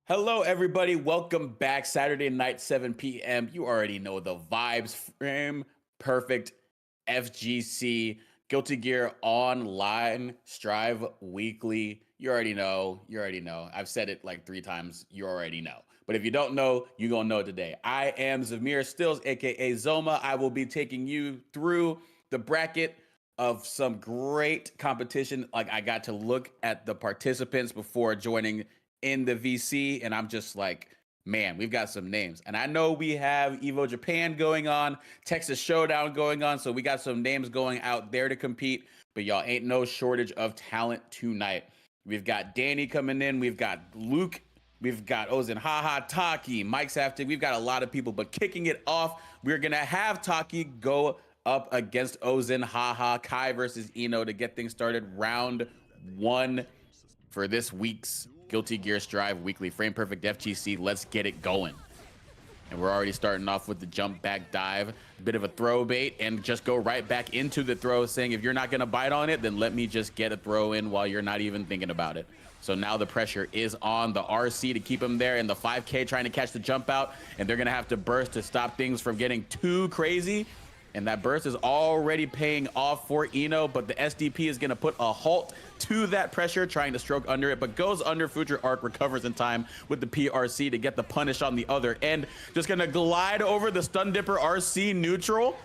Hello, everybody. Welcome back. Saturday night, 7 p.m. You already know the vibes. Frame Perfect FGC Guilty Gear Online Strive Weekly. You already know. You already know. I've said it like 3 times. You already know. But if you don't know, you're going to know today. I am Zamir Stills, aka Zoma. I will be taking you through the bracket of some great competition. Like, I got to look at the participants before joining in the VC, and I'm just like, man, we've got some names. And I know we have Evo Japan going on, Texas Showdown going on, so we got some names going out there to compete, but y'all ain't no shortage of talent tonight. We've got Danny coming in, we've got Luke, we've got Ozen, Haha, Taki, Mike's after. We've got a lot of people, but kicking it off, we're gonna have Taki go up against Ozen, Haha, Kai versus Eno to get things started. Round one for this week's Guilty Gear Strive Weekly Frame Perfect FGC. Let's get it going. And we're already starting off with the jump back dive, a bit of a throw bait, and just go right back into the throw, saying if you're not going to bite on it, then let me just get a throw in while you're not even thinking about it. So now the pressure is on the RC to keep him there, and the 5K trying to catch the jump out, and they're going to have to burst to stop things from getting too crazy. And that burst is already paying off for Eno, but the SDP is going to put a halt to that pressure, trying to stroke under it, but goes under. Future Arc recovers in time with the PRC to get the punish on the other end. Just going to glide over the Stun Dipper RC neutral,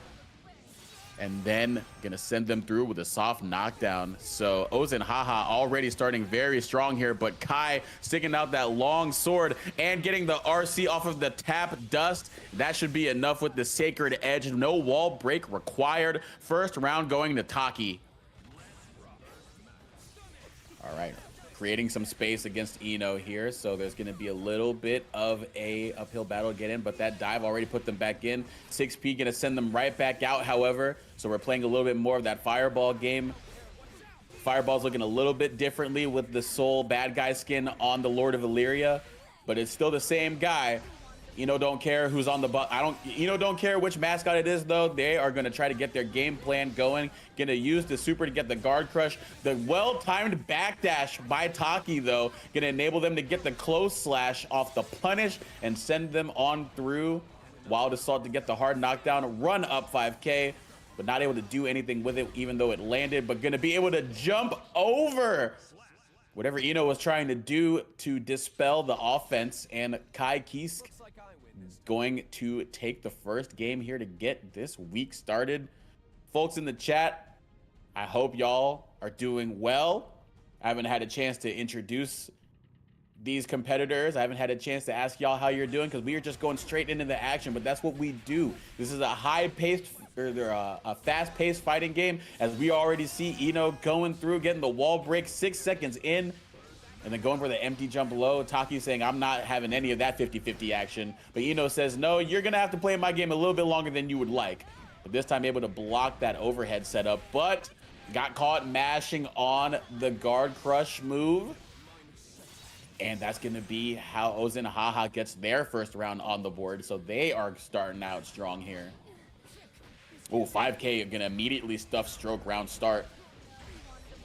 and then gonna send them through with a soft knockdown. So Ozen Haha already starting very strong here, but Kai sticking out that long sword and getting the RC off of the tap dust. That should be enough with the Sacred Edge. No wall break required. First round going to Taki. All right, creating some space against Eno here, so there's going to be a little bit of a uphill battle to get in, but that dive already put them back in. 6P going to send them right back out, however, so we're playing a little bit more of that Fireball game. Fireball's looking a little bit differently with the Soul bad guy skin on the Lord of Illyria, but it's still the same guy. Eno don't care who's on the Eno don't care which mascot it is, though. They are going to try to get their game plan going. Going to use the super to get the guard crush. The well-timed backdash by Taki, though, going to enable them to get the close slash off the punish and send them on through. Wild Assault to get the hard knockdown. Run up 5K, but not able to do anything with it, even though it landed. But going to be able to jump over whatever Eno was trying to do to dispel the offense, and Kai Kisk going to take the first game here to get this week started. Folks in the chat, I hope y'all are doing well. I haven't had a chance to introduce these competitors. I haven't had a chance to ask y'all how you're doing, because we are just going straight into the action, but that's what we do. This is a high-paced, or a fast-paced fighting game, as we already see Eno going through, getting the wall break 6 seconds in, and then going for the empty jump low. Taki saying, I'm not having any of that 50-50 action, but Eno says, no, you're gonna have to play my game a little bit longer than you would like. But this time able to block that overhead setup, but got caught mashing on the guard crush move. And that's going to be how Ozen Haha gets their first round on the board. So they are starting out strong here. Oh, 5K going to immediately stuff stroke round start.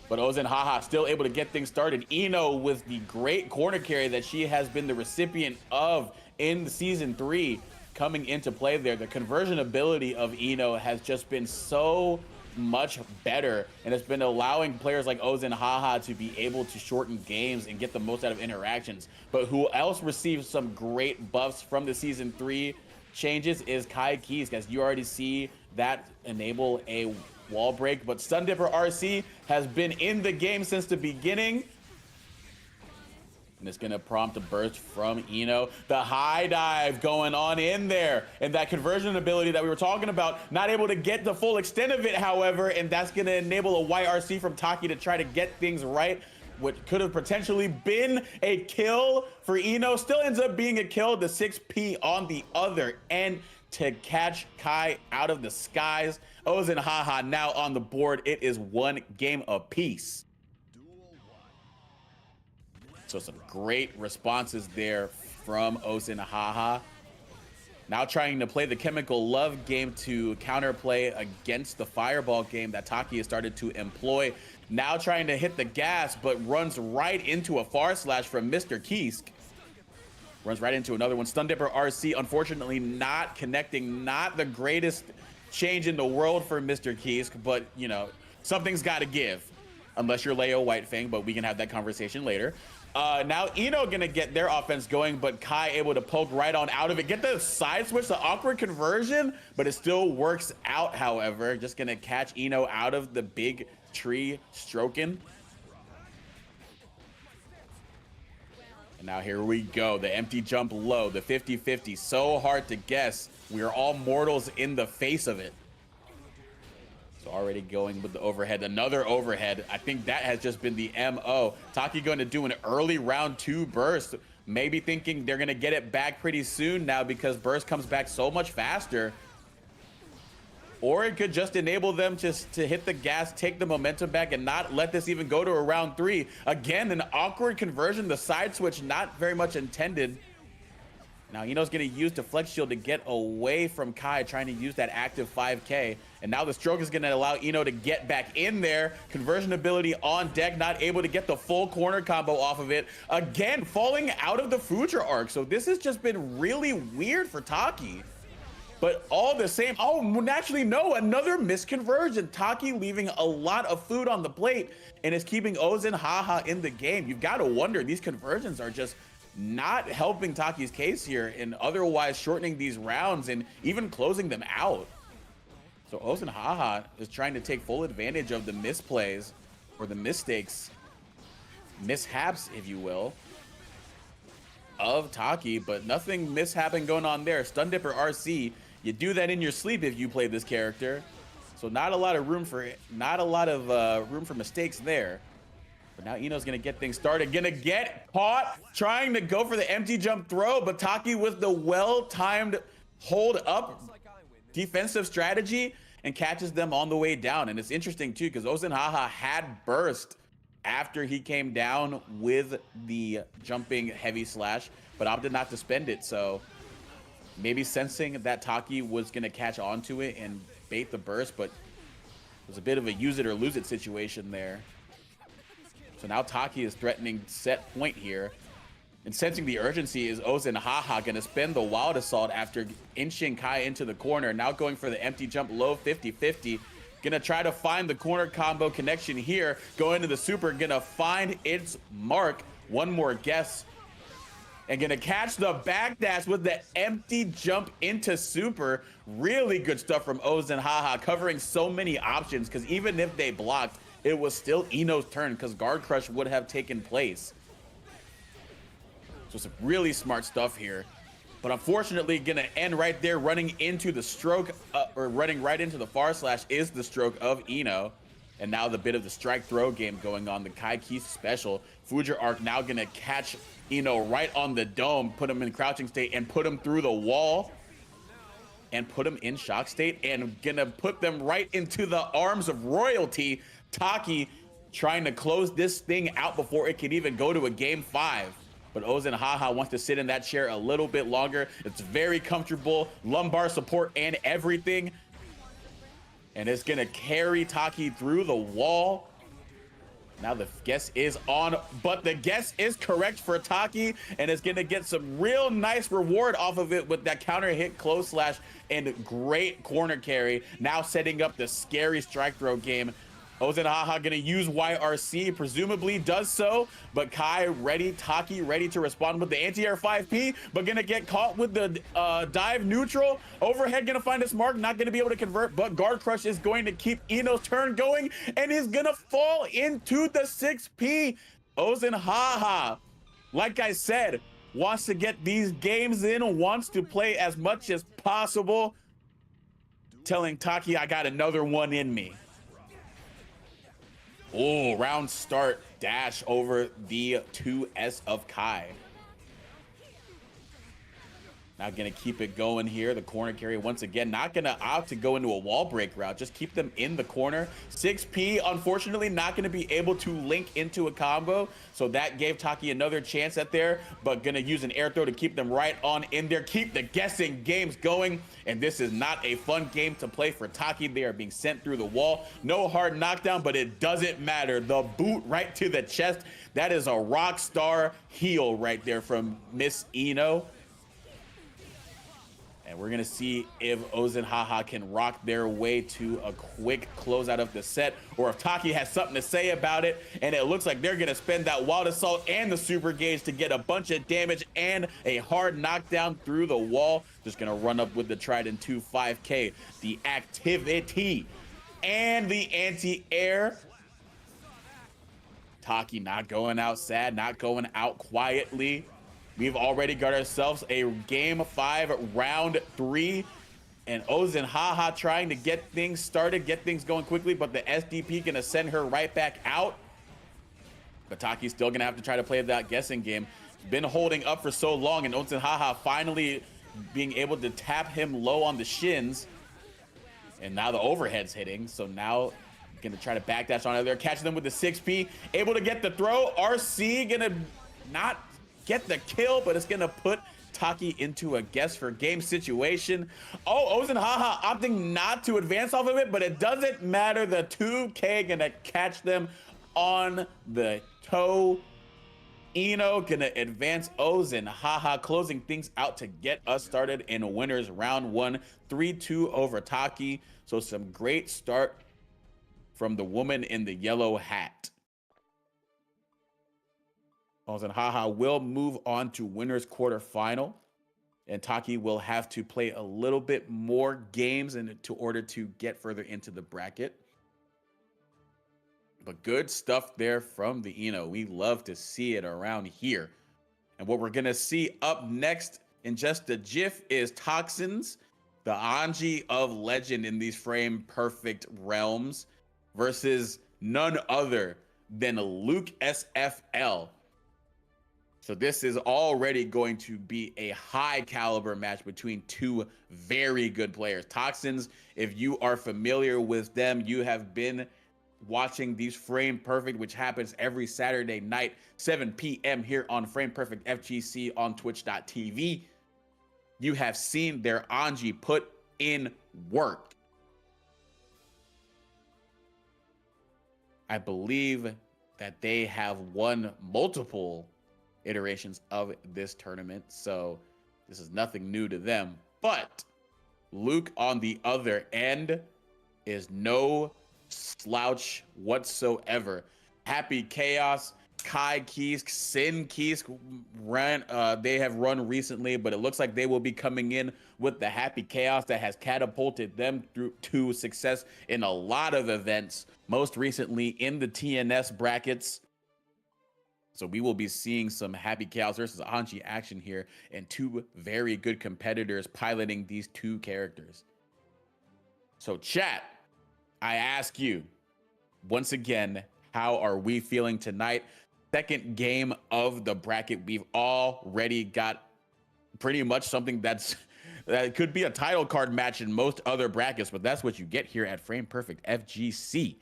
But Ozen Haha still able to get things started. Eno with the great corner carry that she has been the recipient of in the season 3 coming into play there. The conversion ability of Eno has just been so much better, and it's been allowing players like Ozen Haha to be able to shorten games and get the most out of interactions. But who else received some great buffs from the season 3 changes is Kai Kisk, as you already see that enable a wall break. But Stun Dipper RC has been in the game since the beginning, and it's going to prompt a burst from Eno. The high dive going on in there, and that conversion ability that we were talking about, not able to get the full extent of it, however, and that's going to enable a YRC from Taki to try to get things right. What could have potentially been a kill for Eno still ends up being a kill. The 6P on the other end to catch Kai out of the skies. Ozen Haha now on the board. It is 1 game apiece. So some great responses there from Ozen Haha. Now trying to play the Chemical Love game to counterplay against the Fireball game that Taki has started to employ. Now trying to hit the gas, but runs right into a far slash from Mr. Kisk. Runs right into another one. Stun Dipper RC, unfortunately not connecting. Not the greatest change in the world for Mr. Keysk, but, you know, something's got to give. Unless you're Leo Whitefang, but we can have that conversation later. Now Eno gonna get their offense going, but Kai able to poke right on out of it. Get the side switch, the awkward conversion, but it still works out, however. Just gonna catch Eno out of the big tree stroking. And now here we go. The empty jump low, the 50-50. So hard to guess. We are all mortals in the face of it. So already going with the overhead, another overhead. I think that has just been the MO. Taki going to do an early round 2 burst. Maybe thinking they're going to get it back pretty soon now because burst comes back so much faster. Or it could just enable them to hit the gas, take the momentum back, and not let this even go to a round 3. Again, an awkward conversion. The side switch not very much intended. Now Eno's going to use Deflect Shield to get away from Kai, trying to use that active 5K. And now the stroke is going to allow Eno to get back in there. Conversion ability on deck, not able to get the full corner combo off of it. Again, falling out of the Future arc. So this has just been really weird for Taki. But all the same, oh, naturally, no, another misconversion. Taki leaving a lot of food on the plate and is keeping Ozen Haha in the game. You've got to wonder, these conversions are just not helping Taki's case here and otherwise shortening these rounds and even closing them out. So Ozen Haha is trying to take full advantage of the misplays or the mistakes, mishaps, if you will, of Taki, but nothing mishapping going on there. Stun Dipper RC, you do that in your sleep if you play this character. So not a lot of room for mistakes there. But now Eno's gonna get things started, gonna get caught trying to go for the empty jump throw, but Taki with the well-timed hold up defensive strategy and catches them on the way down. And it's interesting too, because Ozen Haha had burst after he came down with the jumping heavy slash, but opted not to spend it. So maybe sensing that Taki was gonna catch onto it and bait the burst, but it was a bit of a use it or lose it situation there. So now Taki is threatening set point here. And sensing the urgency is Ozen Haha gonna spend the Wild Assault after inching Kai into the corner. Now going for the empty jump low 50-50. Gonna try to find the corner combo connection here. Go into the super, gonna find its mark. One more guess. And gonna catch the backdash with the empty jump into super. Really good stuff from Ozen Haha, covering so many options, because even if they blocked, it was still Eno's turn because Guard Crush would have taken place. So some really smart stuff here. But unfortunately, gonna end right there, running into the stroke, or running right into the far slash is the stroke of Eno. And now the bit of the strike throw game going on, the Kai Keysk special. Future Arc now gonna catch Eno right on the dome, put him in crouching state, and put him through the wall. And put him in shock state, and gonna put them right into the arms of royalty. Taki trying to close this thing out before it can even go to a game 5. But Ozen Haha wants to sit in that chair a little bit longer. It's very comfortable, lumbar support and everything. And it's gonna carry Taki through the wall. Now the guess is on, but the guess is correct for Taki, and it's gonna get some real nice reward off of it with that counter hit close slash and great corner carry. Now setting up the scary strike throw game. Ozen Haha gonna use YRC, presumably does so, but Kai ready, Taki ready to respond with the anti-air 5P, but gonna get caught with the dive neutral. Overhead gonna find his mark, not gonna be able to convert, but Guard Crush is going to keep Eno's turn going, and is gonna fall into the 6P. Ozen Haha, like I said, wants to get these games in, wants to play as much as possible, telling Taki, I got another one in me. Oh, round start dash over the 2S of Kai. Not going to keep it going here. The corner carry, once again, not going to opt to go into a wall break route. Just keep them in the corner. 6P, unfortunately, not going to be able to link into a combo. So that gave Taki another chance at there, but going to use an air throw to keep them right on in there. Keep the guessing games going. And this is not a fun game to play for Taki. They are being sent through the wall. No hard knockdown, but it doesn't matter. The boot right to the chest. That is a rock star heal right there from Miss Ino. And we're going to see if Oz and Haha can rock their way to a quick closeout of the set, or if Taki has something to say about it. And it looks like they're going to spend that Wild Assault and the Super Gauge to get a bunch of damage and a hard knockdown through the wall. Just going to run up with the Trident 2 5K. The activity and the anti-air. Taki not going out sad, not going out quietly. We've already got ourselves a game 5, round 3, and Oz and Haha trying to get things started, get things going quickly, but the SDP gonna send her right back out. But Taki's still gonna have to try to play that guessing game. Been holding up for so long, and Oz and Haha finally being able to tap him low on the shins. And now the overhead's hitting, so now gonna try to backdash on there, catch them with the 6P, able to get the throw. RC gonna not get the kill, but it's gonna put Taki into a guess for game situation. Oh, Oz and Haha opting not to advance off of it, but it doesn't matter. The 2K gonna catch them on the toe. Ino gonna advance Oz and Haha, closing things out to get us started in winners round 1, 3-2 over Taki. So some great start from the woman in the yellow hat. Oz and Haha will move on to winners quarterfinal, and Taki will have to play a little bit more games in order to get further into the bracket. But good stuff there from the Ino. We love to see it around here. And what we're going to see up next in just a jiff is Toxins, the Anji of legend in these frame perfect realms, versus none other than Luke SFL. So this is already going to be a high caliber match between two very good players. Toxins, if you are familiar with them, you have been watching these Frame Perfect, which happens every Saturday night, 7 p.m. here on Frame Perfect FGC on twitch.tv. You have seen their Anji put in work. I believe that they have won multiple iterations of this tournament, so this is nothing new to them. But Luke on the other end is no slouch whatsoever. Happy Chaos, Kai Kisk, Sin Kisk they have run recently, but it looks like they will be coming in with the Happy Chaos that has catapulted them through to success in a lot of events, most recently in the TNS brackets. So we will be seeing some Happy Chaos versus Anji action here, and two very good competitors piloting these two characters. So chat, I ask you once again, how are we feeling tonight? Second game of the bracket. We've already got pretty much something that could be a title card match in most other brackets, but that's what you get here at Frame Perfect FGC.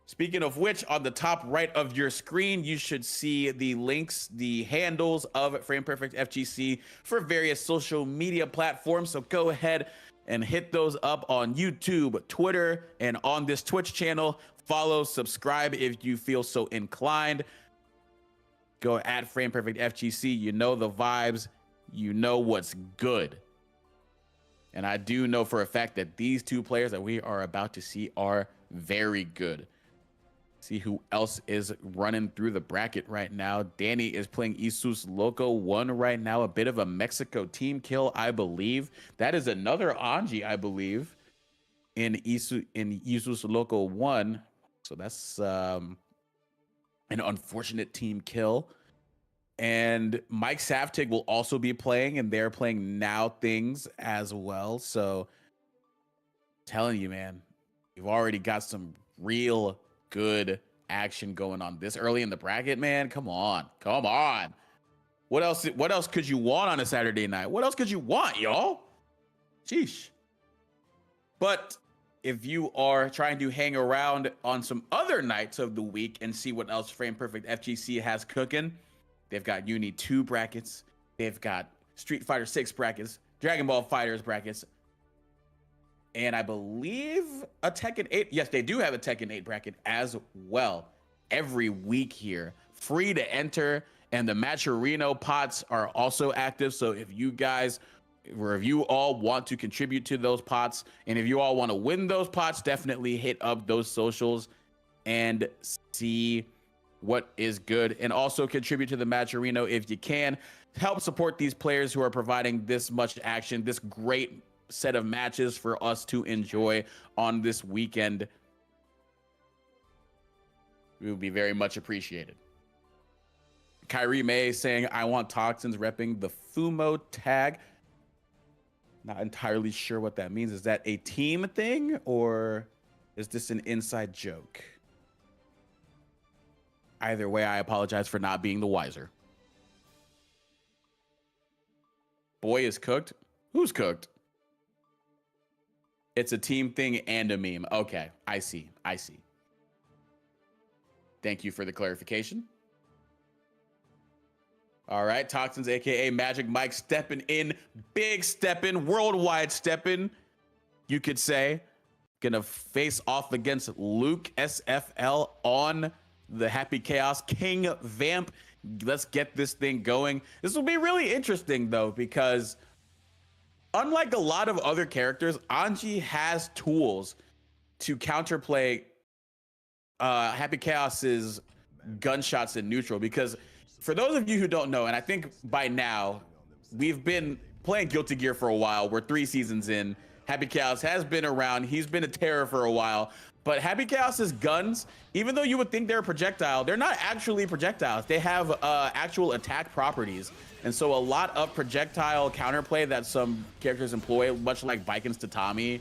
Speaking of which, on the top right of your screen, you should see the links, the handles of Frame Perfect FGC for various social media platforms. So go ahead and hit those up on YouTube, Twitter, and on this Twitch channel. Follow, subscribe if you feel so inclined. Go at Frame Perfect FGC. You know the vibes. You know what's good. And I do know for a fact that these two players that we are about to see are very good. See who else is running through the bracket right now. Danny is playing Isus Loco 1 right now. A bit of a Mexico team kill, I believe. That is another Anji, I believe, in Isus Loco 1. So that's an unfortunate team kill. And Mike Savtig will also be playing, and they're playing Now Things as well. So telling you, man, you've already got some real good action going on this early in the bracket, man. Come on. What else? What else could you want on a Saturday night? What else could you want, y'all? Sheesh. But if you are trying to hang around on some other nights of the week and see what else Frame Perfect FGC has cooking, they've got Uni 2 brackets, they've got Street Fighter 6 brackets, Dragon Ball Fighters brackets, and I believe a Tekken 8. Yes, they do have a Tekken 8 bracket as well. Every week here, free to enter, and the Matcherino pots are also active. So if you guys, or if you all want to contribute to those pots, and if you all want to win those pots, definitely hit up those socials and see what is good, and also contribute to the Matcherino if you can. Help support these players who are providing this much action, this great set of matches for us to enjoy on this weekend. It would be very much appreciated. Kyrie May saying, I want Toxins repping the Fumo tag. Not entirely sure what that means. Is that a team thing, or is this an inside joke? Either way, I apologize for not being the wiser. Boy is cooked. Who's cooked? It's a team thing and a meme. Okay, I see. I see. Thank you for the clarification. All right, Toxins, aka Magic Mike, stepping in, big stepping, worldwide stepping, you could say. Gonna face off against Luke SFL on the Happy Chaos King Vamp. Let's get this thing going. This will be really interesting though, because unlike a lot of other characters, Anji has tools to counterplay Happy Chaos's gunshots in neutral. Because for those of you who don't know, and I think by now we've been playing Guilty Gear for a while, we're 3 seasons in. Happy Chaos has been around, he's been a terror for a while, but Happy Chaos's guns, even though you would think they're a projectile, they're not actually projectiles. They have actual attack properties. And so a lot of projectile counterplay that some characters employ, much like Vikings Tatami,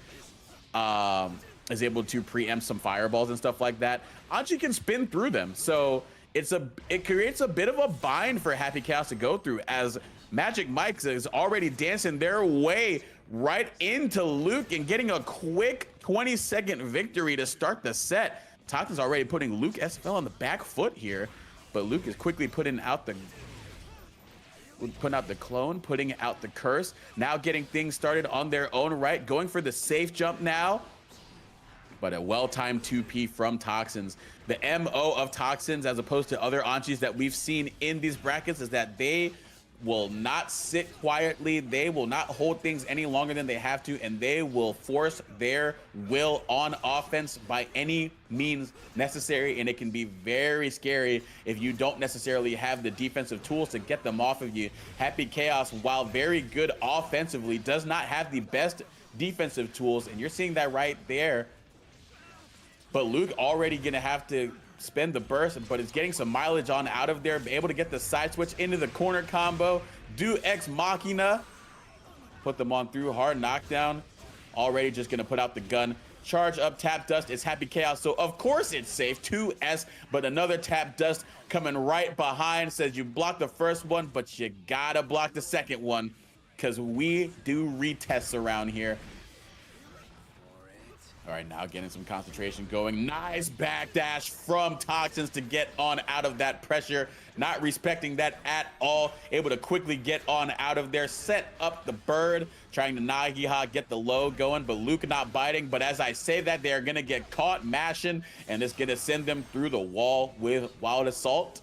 is able to preempt some fireballs and stuff like that. Anji can spin through them. So it creates a bit of a bind for Happy Chaos to go through, as Magic Mike is already dancing their way right into Luke and getting a quick 20-second victory to start the set. Toxin's already putting Luke SFL on the back foot here, but Luke is quickly putting out the clone, putting out the curse, now getting things started on their own right, going for the safe jump now. But a well-timed 2P from Toxins. The MO of Toxins, as opposed to other Anjis that we've seen in these brackets, is that they will not sit quietly. They will not hold things any longer than they have to, and they will force their will on offense by any means necessary. And it can be very scary if you don't necessarily have the defensive tools to get them off of you. Happy Chaos, while very good offensively, does not have the best defensive tools, and you're seeing that right there. But Luke already gonna have to spend the burst, but it's getting some mileage on out of there, be able to get the side switch into the corner combo, do Ex Machina, put them on through, hard knockdown, already just gonna put out the gun, charge up tap dust. It's Happy Chaos, so of course it's safe, 2S, but another tap dust coming right behind, says you blocked the first one, but you gotta block the second one, because we do retests around here. All right, now getting some concentration going. Nice backdash from Toxins to get on out of that pressure. Not respecting that at all. Able to quickly get on out of there. Set up the bird. Trying to Nagiha get the low going, but Luke not biting. But as I say that, they're going to get caught mashing, and it's going to send them through the wall with Wild Assault.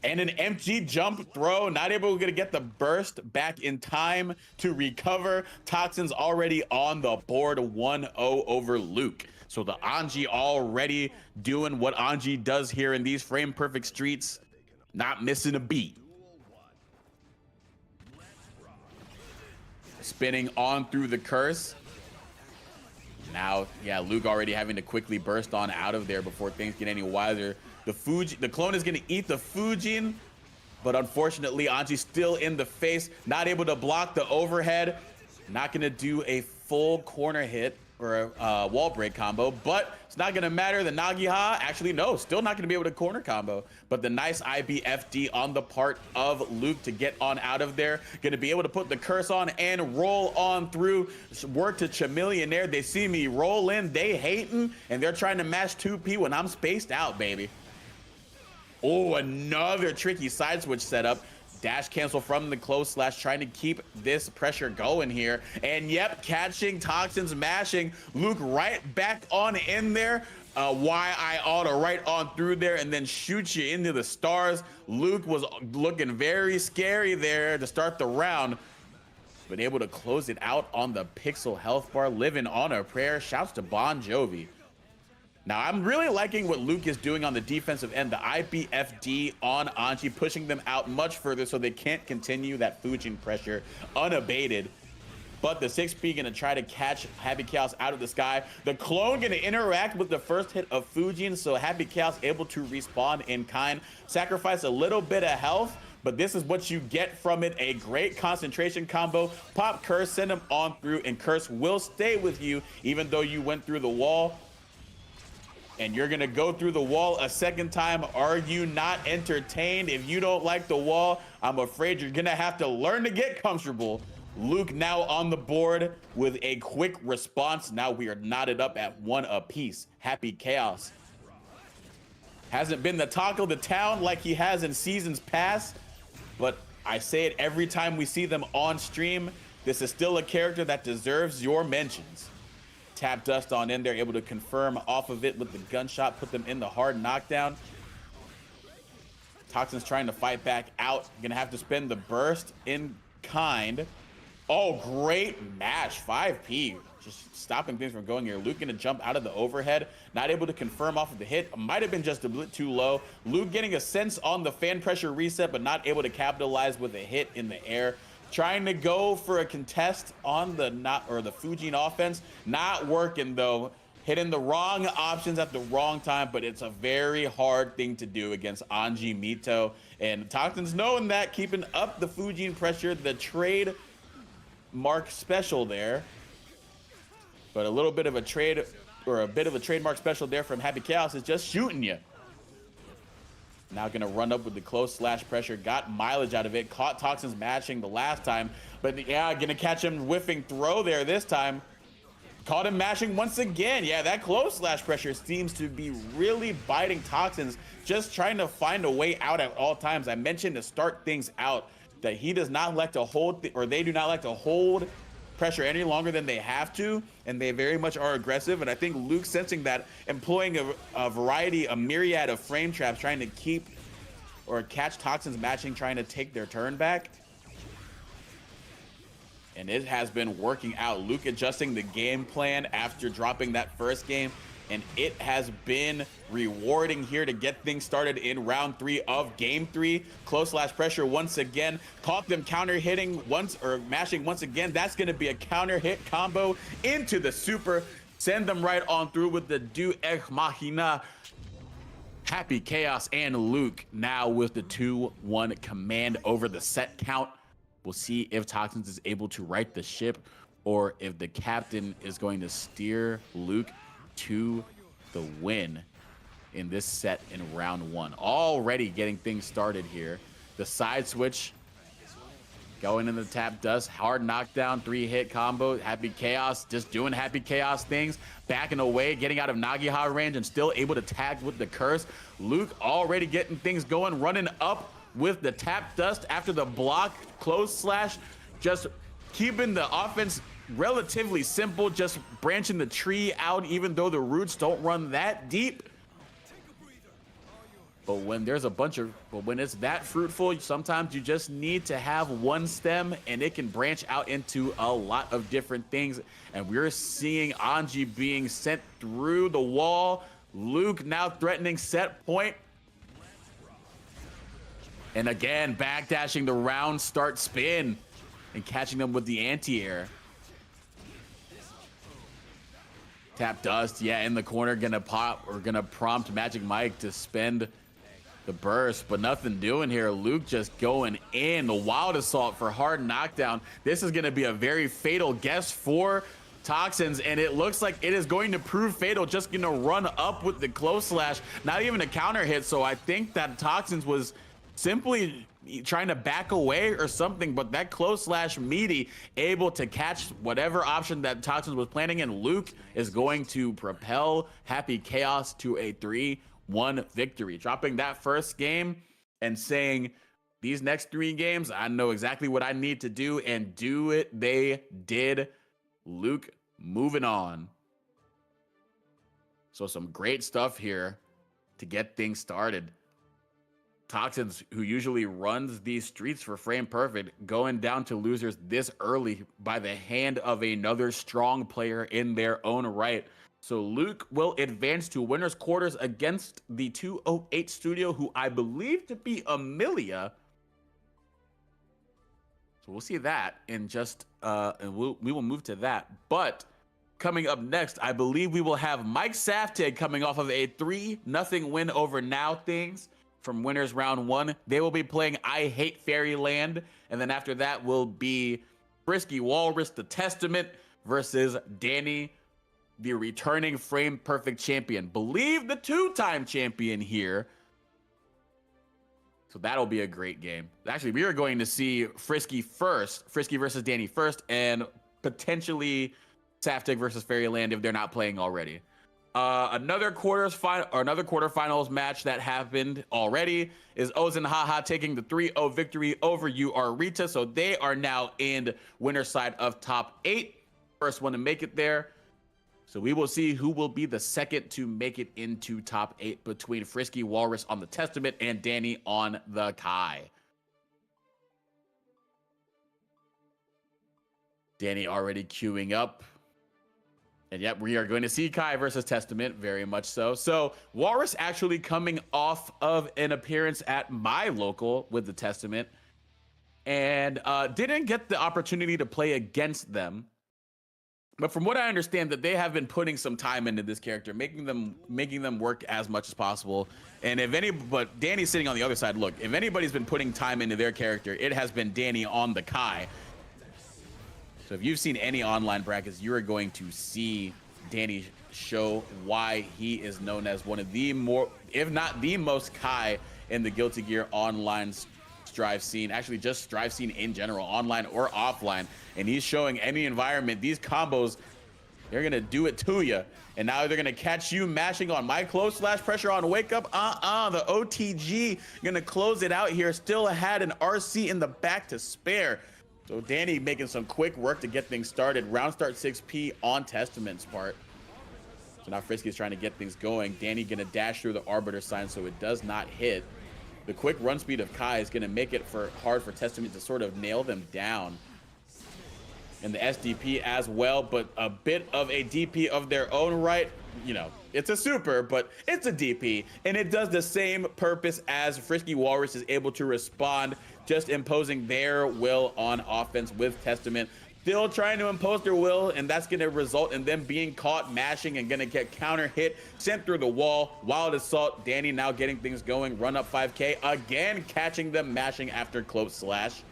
And an empty jump throw, not able to get the burst back in time to recover. Toxins already on the board, 1-0 over Luke. So the Anji already doing what Anji does here in these frame perfect streets, not missing a beat. Spinning on through the curse. Now, yeah, Luke already having to quickly burst on out of there before things get any wiser. The clone is going to eat the Fujin, but unfortunately, Anji's still in the face, not able to block the overhead, not going to do a full corner hit. or a wall break combo, but it's not going to matter. The Nagiha, actually, no, still not going to be able to corner combo, but the nice IBFD on the part of Luke to get on out of there. Going to be able to put the curse on and roll on through. Work to Chamillionaire. They see me roll in, they hating, and they're trying to match 2P when I'm spaced out, baby. Oh, another tricky side switch setup. Dash cancel from the close slash, trying to keep this pressure going here. And yep, catching Toxins, mashing Luke right back on in there. YI auto right on through there and then shoot you into the stars. Luke was looking very scary there to start the round, but able to close it out on the pixel health bar, living on a prayer. Shouts to Bon Jovi. Now, I'm really liking what Luke is doing on the defensive end, the IBFD on Anji, pushing them out much further so they can't continue that Fujin pressure unabated. But the 6P gonna try to catch Happy Chaos out of the sky. The clone gonna interact with the first hit of Fujin, so Happy Chaos able to respawn in kind, sacrifice a little bit of health, but this is what you get from it. A great concentration combo. Pop Curse, send him on through, and Curse will stay with you even though you went through the wall. And you're gonna go through the wall a second time. Are you not entertained? If you don't like the wall, I'm afraid you're gonna have to learn to get comfortable. Luke now on the board with a quick response. Now we are knotted up at 1 apiece. Happy Chaos hasn't been the talk of the town like he has in seasons past, but I say it every time we see them on stream. This is still a character that deserves your mentions. Tap Dust on in there, able to confirm off of it with the gunshot, put them in the hard knockdown. Toxin's trying to fight back out. Gonna have to spend the burst in kind. Oh, great match. 5P. Just stopping things from going here. Luke gonna jump out of the overhead. Not able to confirm off of the hit. Might have been just a bit too low. Luke getting a sense on the fan pressure reset, but not able to capitalize with a hit in the air. Trying to go for a contest on the Fujin offense. Not working though. Hitting the wrong options at the wrong time, but it's a very hard thing to do against Anji Mito. And Toxin's knowing that, keeping up the Fujin pressure, the trade mark special there. But a little bit of a trade, or a bit of a trademark special there from Happy Chaos is just shooting you. Now gonna run up with the close slash pressure, got mileage out of it, caught Toxins matching the last time, but yeah, gonna catch him whiffing throw there this time. Caught him mashing once again. Yeah, that close slash pressure seems to be really biting Toxins, just trying to find a way out at all times. I mentioned to start things out that he does not like to hold, or they do not like to hold pressure any longer than they have to, and they very much are aggressive. And I think Luke, sensing that, employing a myriad of frame traps, trying to keep or catch Toxins matching, trying to take their turn back. And it has been working out. Luke adjusting the game plan after dropping that first game, and it has been rewarding here to get things started in round 3 of game 3. Close slash pressure once again. Caught them counter hitting once, or mashing once again. That's going to be a counter hit combo into the super. Send them right on through with the Du Ex Machina. Happy Chaos and Luke now with the 2-1 command over the set count. We'll see if Toxins is able to right the ship, or if the captain is going to steer Luke to the win in this set in round 1. Already getting things started here. The side switch going in the Tap Dust, hard knockdown, 3-hit combo. Happy Chaos just doing Happy Chaos things, backing away, getting out of Nagiha range, and still able to tag with the curse. Luke already getting things going, running up with the Tap Dust after the block, close slash, just keeping the offense relatively simple, just branching the tree out even though the roots don't run that deep. But when there's a bunch of, but when it's that fruitful, sometimes you just need to have one stem and it can branch out into a lot of different things. And we're seeing Anji being sent through the wall. Luke now threatening set point. And again, backdashing the round start spin and catching them with the anti-air. Tap Dust, yeah, in the corner, gonna pop, or gonna prompt Magic Mike to spend the burst, but nothing doing here. Luke just going in, the wild assault for hard knockdown. This is gonna be a very fatal guess for Toxins, and it looks like it is going to prove fatal. Just gonna run up with the close slash, not even a counter hit. So I think that Toxins was simply trying to back away or something, but that close slash meaty able to catch whatever option that Toxins was planning, and Luke is going to propel Happy Chaos to a 3-1 victory, dropping that first game and saying, these next 3 games, I know exactly what I need to do, and do it they did. Luke moving on. So some great stuff here to get things started. Toxins, who usually runs these streets for Frame Perfect, going down to losers this early by the hand of another strong player in their own right. So Luke will advance to winner's quarters against the 208 studio, who I believe to be Amelia. So we'll see that in just, and we will move to that. But coming up next, I believe we will have Mike Saftig coming off of a 3-0 win over Now Things from winners round 1. They will be playing I Hate Fairyland. And then after that will be Frisky Walrus, the Testament, versus Danny, the returning Frame Perfect champion. Believe the 2-time champion here. So that'll be a great game. Actually, we are going to see Frisky first, Frisky versus Danny first, and potentially Saftig versus Fairyland if they're not playing already. Another quarterfinals match that happened already is Oz and Haha taking the 3-0 victory over UR Rita. So they are now in winner side of top 8. First one to make it there. So we will see who will be the second to make it into top 8 between Frisky Walrus on the Testament and Danny on the Kai. Danny already queuing up. And yep, we are going to see Kai versus Testament, very much so. So Walrus actually coming off of an appearance at my local with the Testament, and didn't get the opportunity to play against them. But from what I understand, that they have been putting some time into this character, making them work as much as possible. And but Danny's sitting on the other side. Look, if anybody's been putting time into their character, it has been Danny on the Kai. So if you've seen any online brackets, you are going to see Danny show why he is known as one of the more, if not the most Kai in the Guilty Gear online Strive scene, actually just Strive scene in general, online or offline. And he's showing any environment, these combos, they're gonna do it to you. And now they're gonna catch you mashing on my close slash pressure on wake up. The OTG gonna close it out here. Still had an RC in the back to spare. So Danny making some quick work to get things started. Round start 6P on Testament's part. So now Frisky's trying to get things going. Danny gonna dash through the Arbiter sign so it does not hit. The quick run speed of Kai is gonna make it hard for Testament to sort of nail them down. And the SDP as well, but a bit of a DP of their own right. You know, it's a super, but it's a DP, and it does the same purpose as Frisky Walrus is able to respond, just imposing their will on offense with Testament. Still trying to impose their will, and that's going to result in them being caught mashing and going to get counter hit, sent through the wall. Wild Assault, Danny now getting things going, run up 5K, again catching them mashing after close slash.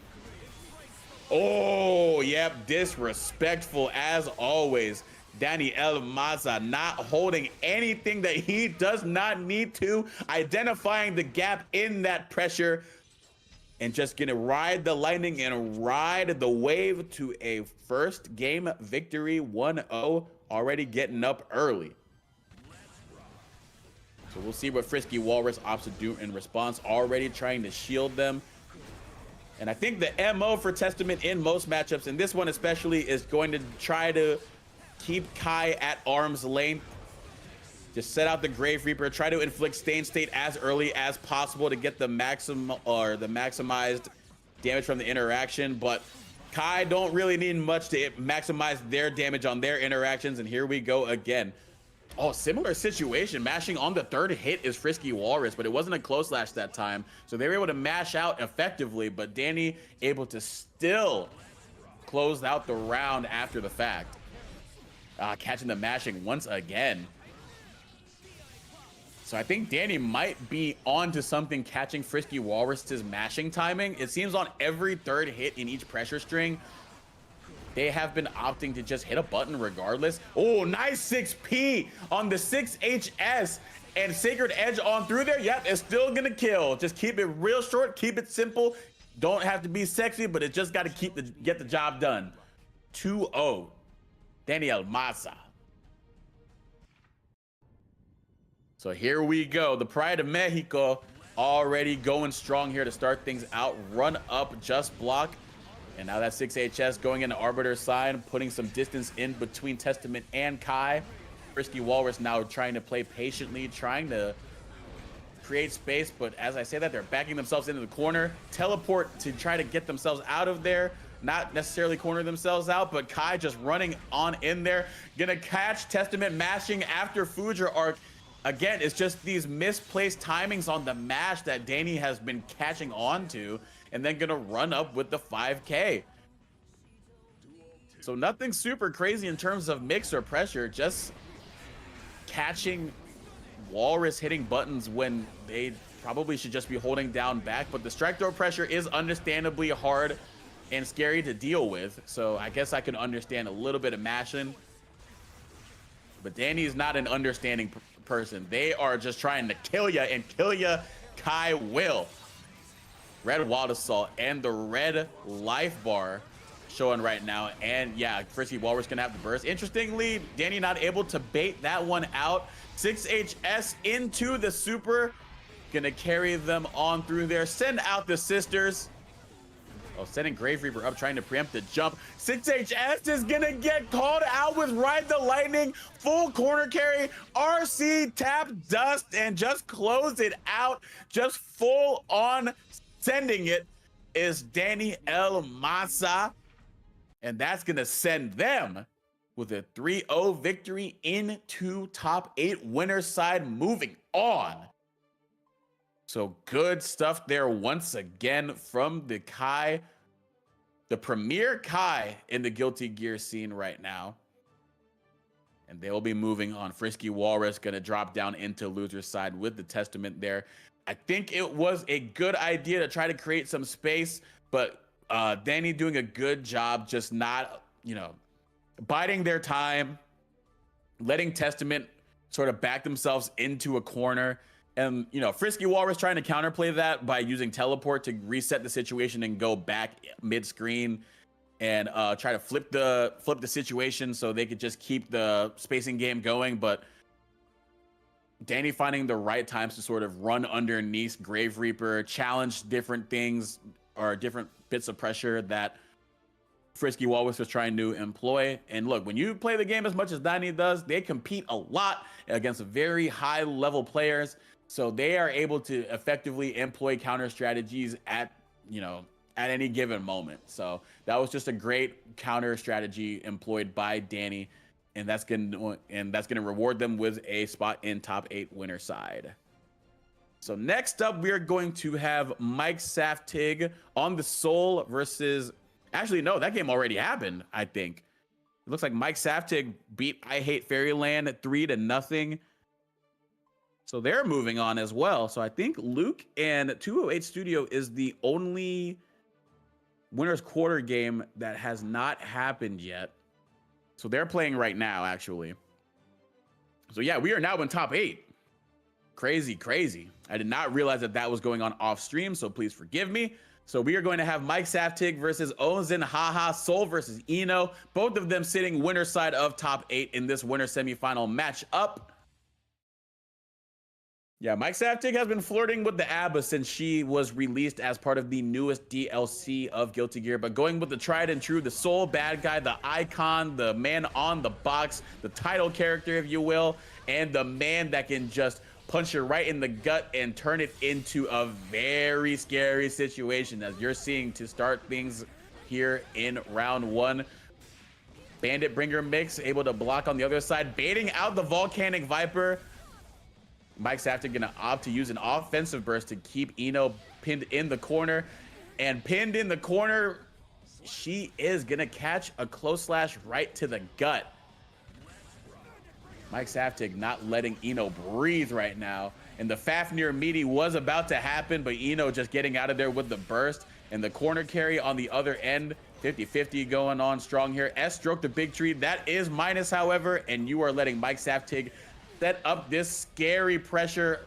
Oh, yep, disrespectful as always. Danny El Maza not holding anything that he does not need to, identifying the gap in that pressure, and just gonna ride the lightning and ride the wave to a first game victory, 1-0, already getting up early. So we'll see what Frisky Walrus opts to do in response, already trying to shield them. And I think the MO for Testament in most matchups, and this one especially, is going to try to keep Kai at arm's length. Just set out the Grave Reaper, try to inflict Stain State as early as possible to get the maximized damage from the interaction. But Kai don't really need much to maximize their damage on their interactions. And here we go again. Oh, similar situation. Mashing on the third hit is Frisky Walrus, but it wasn't a close slash that time. So they were able to mash out effectively, but Danny able to still close out the round after the fact. Catching the mashing once again. So I think Danny might be on to something, catching Frisky Walrus's mashing timing. It seems on every third hit in each pressure string, they have been opting to just hit a button regardless. Oh, nice 6P on the 6HS. And Sacred Edge on through there. Yep, it's still gonna kill. Just keep it real short, keep it simple. Don't have to be sexy, but it just got to get the job done. 2-0. Daniel Massa. So here we go. The Pride of Mexico already going strong here to start things out. Run up, just block. And now that 6HS going into Arbiter's side, putting some distance in between Testament and Kai. Frisky Walrus now trying to play patiently, trying to create space, but as I say that, they're backing themselves into the corner. Teleport to try to get themselves out of there. Not necessarily corner themselves out, but Kai just running on in there. Gonna catch Testament mashing after Fujer arc. Again, it's just these misplaced timings on the mash that Danny has been catching on to, and then gonna run up with the 5K. So nothing super crazy in terms of mix or pressure, just catching Walrus hitting buttons when they probably should just be holding down back. But the strike throw pressure is understandably hard and scary to deal with, so I guess I can understand a little bit of mashing. But Danny is not an understanding person. They are just trying to kill you, and kill you Kai will. Red Wild Assault and the red life bar showing right now. And yeah, Frisky Walrus gonna have the burst. Interestingly, Danny not able to bait that one out. 6HS into the super. Gonna carry them on through there. Send out the sisters. Oh, sending Grave Reaper up, trying to preempt the jump. 6HS is gonna get called out with Ride the Lightning. Full corner carry. RC tap dust and just close it out. Just full on sending it is Danny El Masa. And that's gonna send them with a 3-0 victory into top 8 winner side, moving on. So good stuff there once again from the Kai, the premier Kai in the Guilty Gear scene right now. And they will be moving on. Frisky Walrus gonna drop down into loser's side with the Testament there. I think it was a good idea to try to create some space, but Danny doing a good job just not, biding their time, letting Testament sort of back themselves into a corner. And, Frisky Walrus trying to counterplay that by using teleport to reset the situation and go back mid-screen and try to flip the situation so they could just keep the spacing game going. But Danny finding the right times to sort of run underneath Grave Reaper, challenge different things or different bits of pressure that Frisky Walrus was trying to employ. And look, when you play the game as much as Danny does, they compete a lot against very high level players. So they are able to effectively employ counter strategies at any given moment. So that was just a great counter strategy employed by Danny, and that's gonna reward them with a spot in top 8 winner side. So next up, we are going to have Mike Saftig on the Soul versus. Actually, no, that game already happened. I think it looks like Mike Saftig beat I Hate Fairyland 3-0. So they're moving on as well. So I think Luke and 208 Studio is the only winner's quarter game that has not happened yet. So they're playing right now, actually. So yeah, we are now in top 8. Crazy, crazy. I did not realize that was going on off stream, so please forgive me. So we are going to have Mike Saftig versus Ozen Haha, Soul versus Eno. Both of them sitting winner side of top 8 in this winner semifinal matchup. Yeah, Mike Saftig has been flirting with the ABBA since she was released as part of the newest DLC of Guilty Gear, but going with the tried and true, the Soul bad guy, the icon, the man on the box, the title character, if you will, and the man that can just punch you right in the gut and turn it into a very scary situation, as you're seeing to start things here in round 1. Bandit Bringer mix able to block on the other side, baiting out the Volcanic Viper. Mike Saftig gonna opt to use an offensive burst to keep Eno pinned in the corner, and pinned in the corner, she is gonna catch a close slash right to the gut. Mike Saftig not letting Eno breathe right now. And the Fafnir meaty was about to happen, but Eno just getting out of there with the burst. And the corner carry on the other end 50-50 going on strong here. S stroke the big tree. That is minus, however, and you are letting Mike Saftig set up this scary pressure.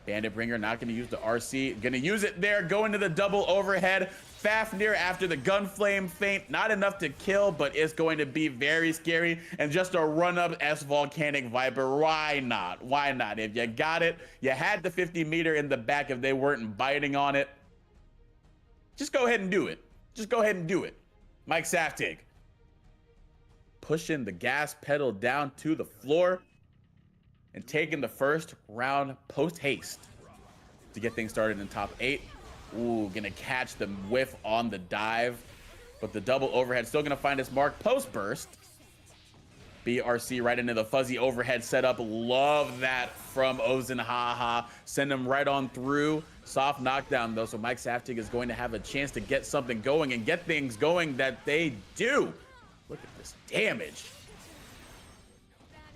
Bandit Bringer not going to use the RC. Going to use it there. Go into the double overhead. Fafnir after the gunflame feint. Not enough to kill, but it's going to be very scary. And just a run-up S Volcanic Viper. Why not? Why not? If you got it, you had the 50-meter in the back if they weren't biting on it. Just go ahead and do it. Just go ahead and do it. Mike Saftig pushing the gas pedal down to the floor and taking the first round post haste to get things started in top 8. Ooh, gonna catch the whiff on the dive, but the double overhead still gonna find its mark. Post burst. BRC right into the fuzzy overhead setup. Love that from Ozen Haha. Send him right on through. Soft knockdown though, so Mike Saftig is going to have a chance to get something going and get things going that they do. Look at this damage.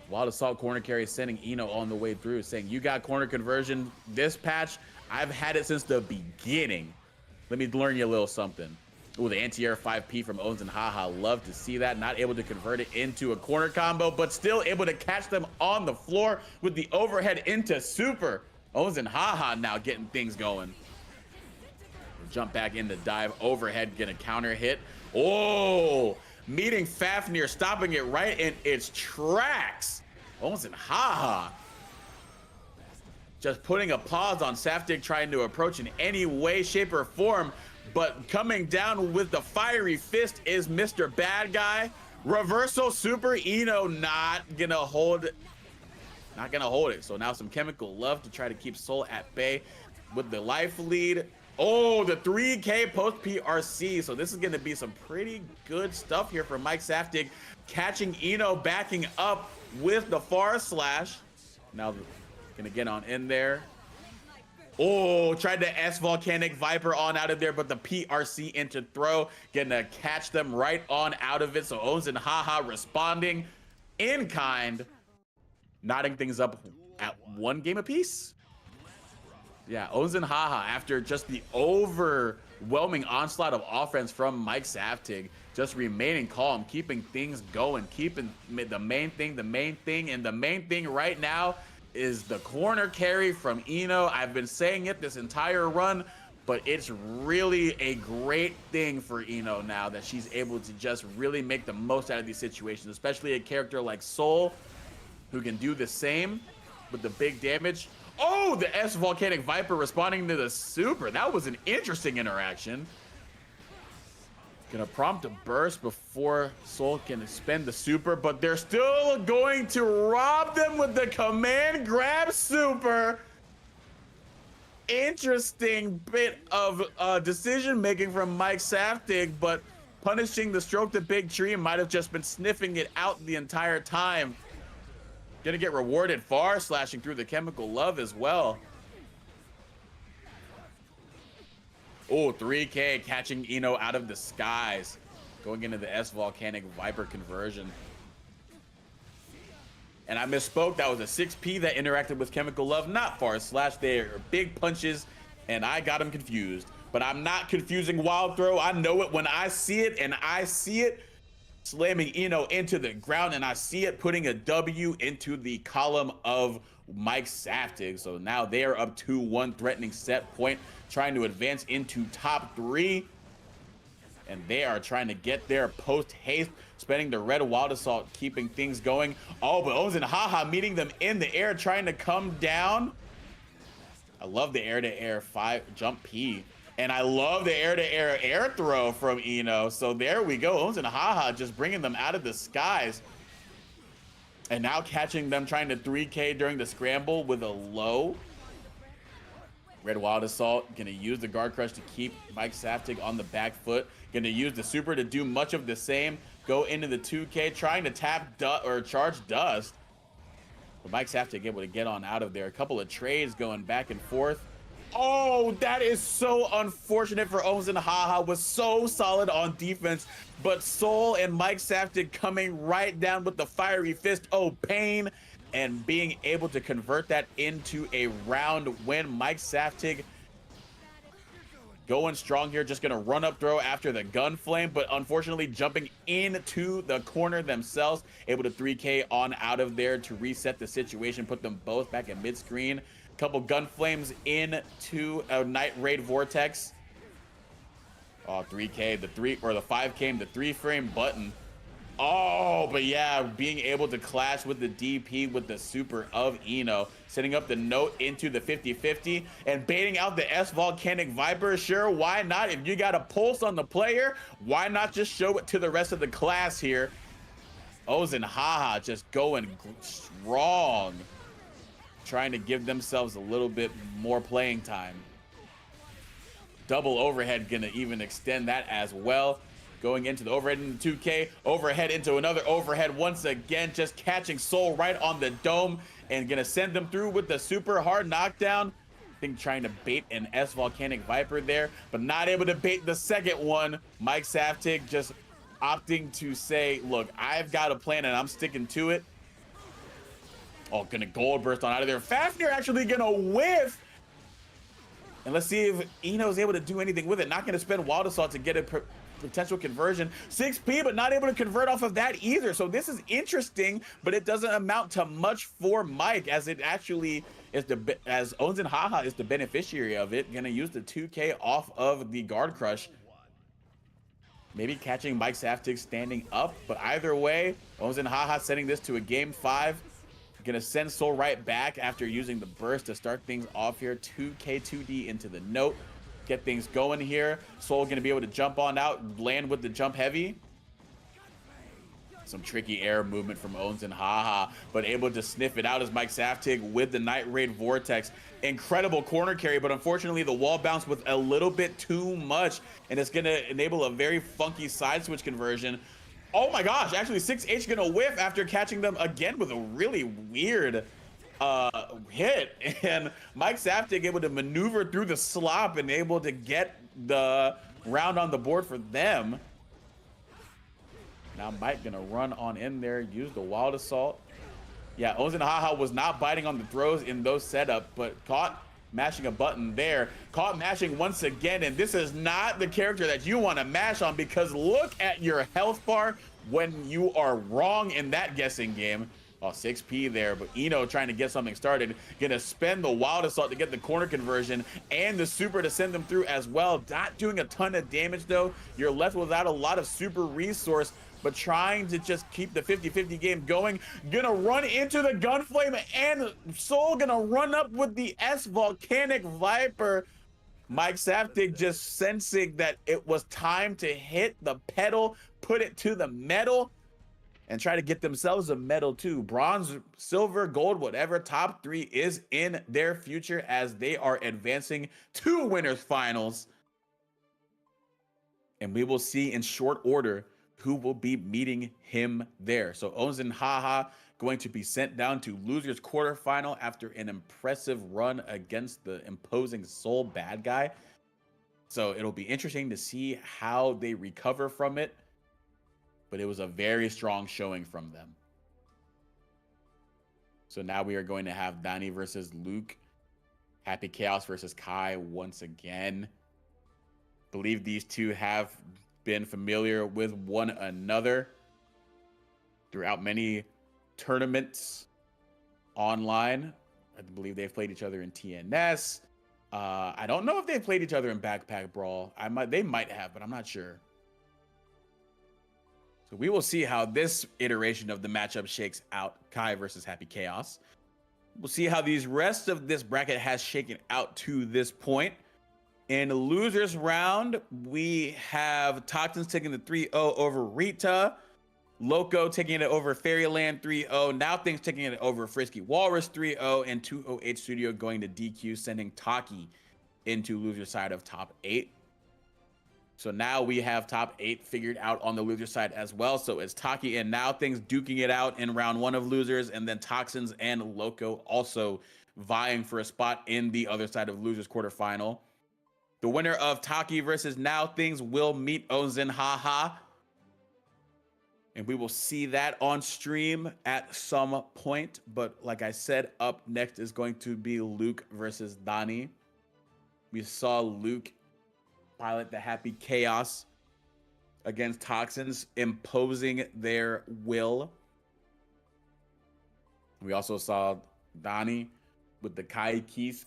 Wild Assault corner carry sending Eno on the way through, saying, you got corner conversion this patch. I've had it since the beginning. Let me learn you a little something. Ooh, the anti-air 5P from Owens and Haha. Love to see that. Not able to convert it into a corner combo, but still able to catch them on the floor with the overhead into super. Owens and Haha now getting things going. Jump back into dive. Overhead, gonna counter hit. Oh! Meeting Fafnir, stopping it right in its tracks. Owens and Haha. Just putting a pause on Saftig trying to approach in any way, shape, or form. But coming down with the fiery fist is Mr. Bad Guy. Reversal super Eno not gonna hold it. Not gonna hold it. So now some chemical love to try to keep Soul at bay with the life lead. Oh, the 3K post PRC. So this is going to be some pretty good stuff here for Mike Saftig. Catching Eno, backing up with the far slash. Now going to get on in there. Oh, tried to S Volcanic Viper on out of there, but the PRC into throw. Going to catch them right on out of it. So Owens and Haha responding in kind. Knotting things up at 1 game apiece. Yeah, Owens and Haha, after just the overwhelming onslaught of offense from Mike Saftig, just remaining calm, keeping things going, keeping the main thing, and the main thing right now is the corner carry from Eno. I've been saying it this entire run, but it's really a great thing for Eno now that she's able to just really make the most out of these situations, especially a character like Soul, who can do the same with the big damage. Oh, the S Volcanic Viper responding to the super. That was an interesting interaction. Gonna prompt a burst before Soul can spend the super, but they're still going to rob them with the command grab super. Interesting bit of decision making from Mike Saftig, but punishing the stroke the big tree might have just been sniffing it out the entire time. Gonna get rewarded far slashing through the chemical love as well. Oh, 3K catching Eno out of the skies. Going into the S Volcanic Viper conversion. And I misspoke. That was a 6P that interacted with chemical love, not far slash. They're big punches, and I got them confused. But I'm not confusing wild throw. I know it when I see it, and I see it slamming Eno into the ground, and I see it putting a W into the column of Mike Saftig. So now they are up 2-1, threatening set point, trying to advance into top 3. And they are trying to get there post haste, spending the red Wild Assault, keeping things going. Oh, but Owens and Haha meeting them in the air, trying to come down. I love the air-to-air 5 jump P. And I love the air-to-air air throw from Eno. So there we go. Owens and Haha just bringing them out of the skies. And now catching them trying to 3K during the scramble with a low. Red Wild Assault going to use the guard crush to keep Mike Saftig on the back foot. Going to use the super to do much of the same. Go into the 2K trying to tap or charge dust. But Mike Saftig able to get on out of there. A couple of trades going back and forth. Oh, that is so unfortunate for Owens and Haha. Was so solid on defense, but Soul and Mike Saftig coming right down with the fiery fist. Oh, pain, and being able to convert that into a round win. Mike Saftig going strong here, just gonna run up throw after the gun flame, but unfortunately jumping into the corner themselves, able to 3K on out of there to reset the situation, put them both back at mid-screen. Couple gun flames into a Night Raid Vortex. Oh, 3K, the 5K, the 3-frame button. Oh, but yeah, being able to clash with the DP with the super of Eno, setting up the note into the 50-50 and baiting out the S Volcanic Viper. Sure, why not? If you got a pulse on the player, why not just show it to the rest of the class here? Oz and Haha just going strong, trying to give themselves a little bit more playing time. Double overhead gonna even extend that as well. Going into the overhead into 2K, overhead into another overhead once again, just catching Soul right on the dome and gonna send them through with the super hard knockdown. I think trying to bait an S Volcanic Viper there, but not able to bait the second one. Mike Saftig just opting to say, look, I've got a plan and I'm sticking to it. Oh, gonna gold burst on out of there. Fafnir actually gonna whiff. And let's see if Eno's able to do anything with it. Not gonna spend Wild Assault to get a potential conversion. 6P, but not able to convert off of that either. So this is interesting, but it doesn't amount to much for Mike, as it actually is as Owens and Haha is the beneficiary of it. Gonna use the 2K off of the guard crush. Maybe catching Mike Saftig standing up, but either way, Owens and Haha sending this to a game 5. Gonna send Soul right back after using the burst to start things off here. 2K 2D into the note. Get things going here. Soul gonna be able to jump on out, land with the jump heavy. Some tricky air movement from Owens and Haha, but able to sniff it out as Mike Saftig with the Night Raid Vortex. Incredible corner carry, but unfortunately the wall bounce with a little bit too much, and it's gonna enable a very funky side switch conversion. Oh my gosh, actually 6H gonna whiff after catching them again with a really weird hit, and Mike Saftig able to maneuver through the slop and able to get the round on the board for them. Now Mike gonna run on in there, use the Wild Assault. Yeah, Owens and Haha was not biting on the throws in those setup, but caught mashing a button there. Caught mashing once again, and this is not the character that you want to mash on, because look at your health bar when you are wrong in that guessing game. Oh, 6P there, but Eno trying to get something started. Gonna spend the Wild Assault to get the corner conversion and the super to send them through as well. Not doing a ton of damage though. You're left without a lot of super resource, but trying to just keep the 50-50 game going. Gonna run into the Gunflame, and Soul gonna run up with the S Volcanic Viper. Mike Saftig just sensing that it was time to hit the pedal, put it to the metal, and try to get themselves a medal too. Bronze, silver, gold, whatever, top 3 is in their future as they are advancing to winners finals. And we will see in short order who will be meeting him there. So Owens and Haha going to be sent down to losers quarterfinal after an impressive run against the imposing Soul bad guy. So it'll be interesting to see how they recover from it, but it was a very strong showing from them. So now we are going to have Danny versus Luke, Happy Chaos versus Kai once again. Believe these two have been familiar with one another throughout many tournaments online. I believe they've played each other in TNS. I don't know if they've played each other in Backpack Brawl. They might have, but I'm not sure. So we will see how this iteration of the matchup shakes out, Kai versus Happy Chaos. We'll see how these rest of this bracket has shaken out to this point. In the losers round, we have Toxins taking the 3-0 over Rita, Loco taking it over Fairyland 3-0, Now Things taking it over Frisky Walrus 3-0, and 208 Studio going to DQ, sending Taki into loser side of top 8. So now we have top 8 figured out on the loser side as well. So it's Taki and Now Things duking it out in round 1 of losers, and then Toxins and Loco also vying for a spot in the other side of losers quarterfinal. The winner of Taki versus Now Things will meet Owens and Haha. And we will see that on stream at some point. But like I said, up next is going to be Luke versus Donnie. We saw Luke pilot the Happy Chaos against Toxins, imposing their will. We also saw Donnie with the Kai Kisk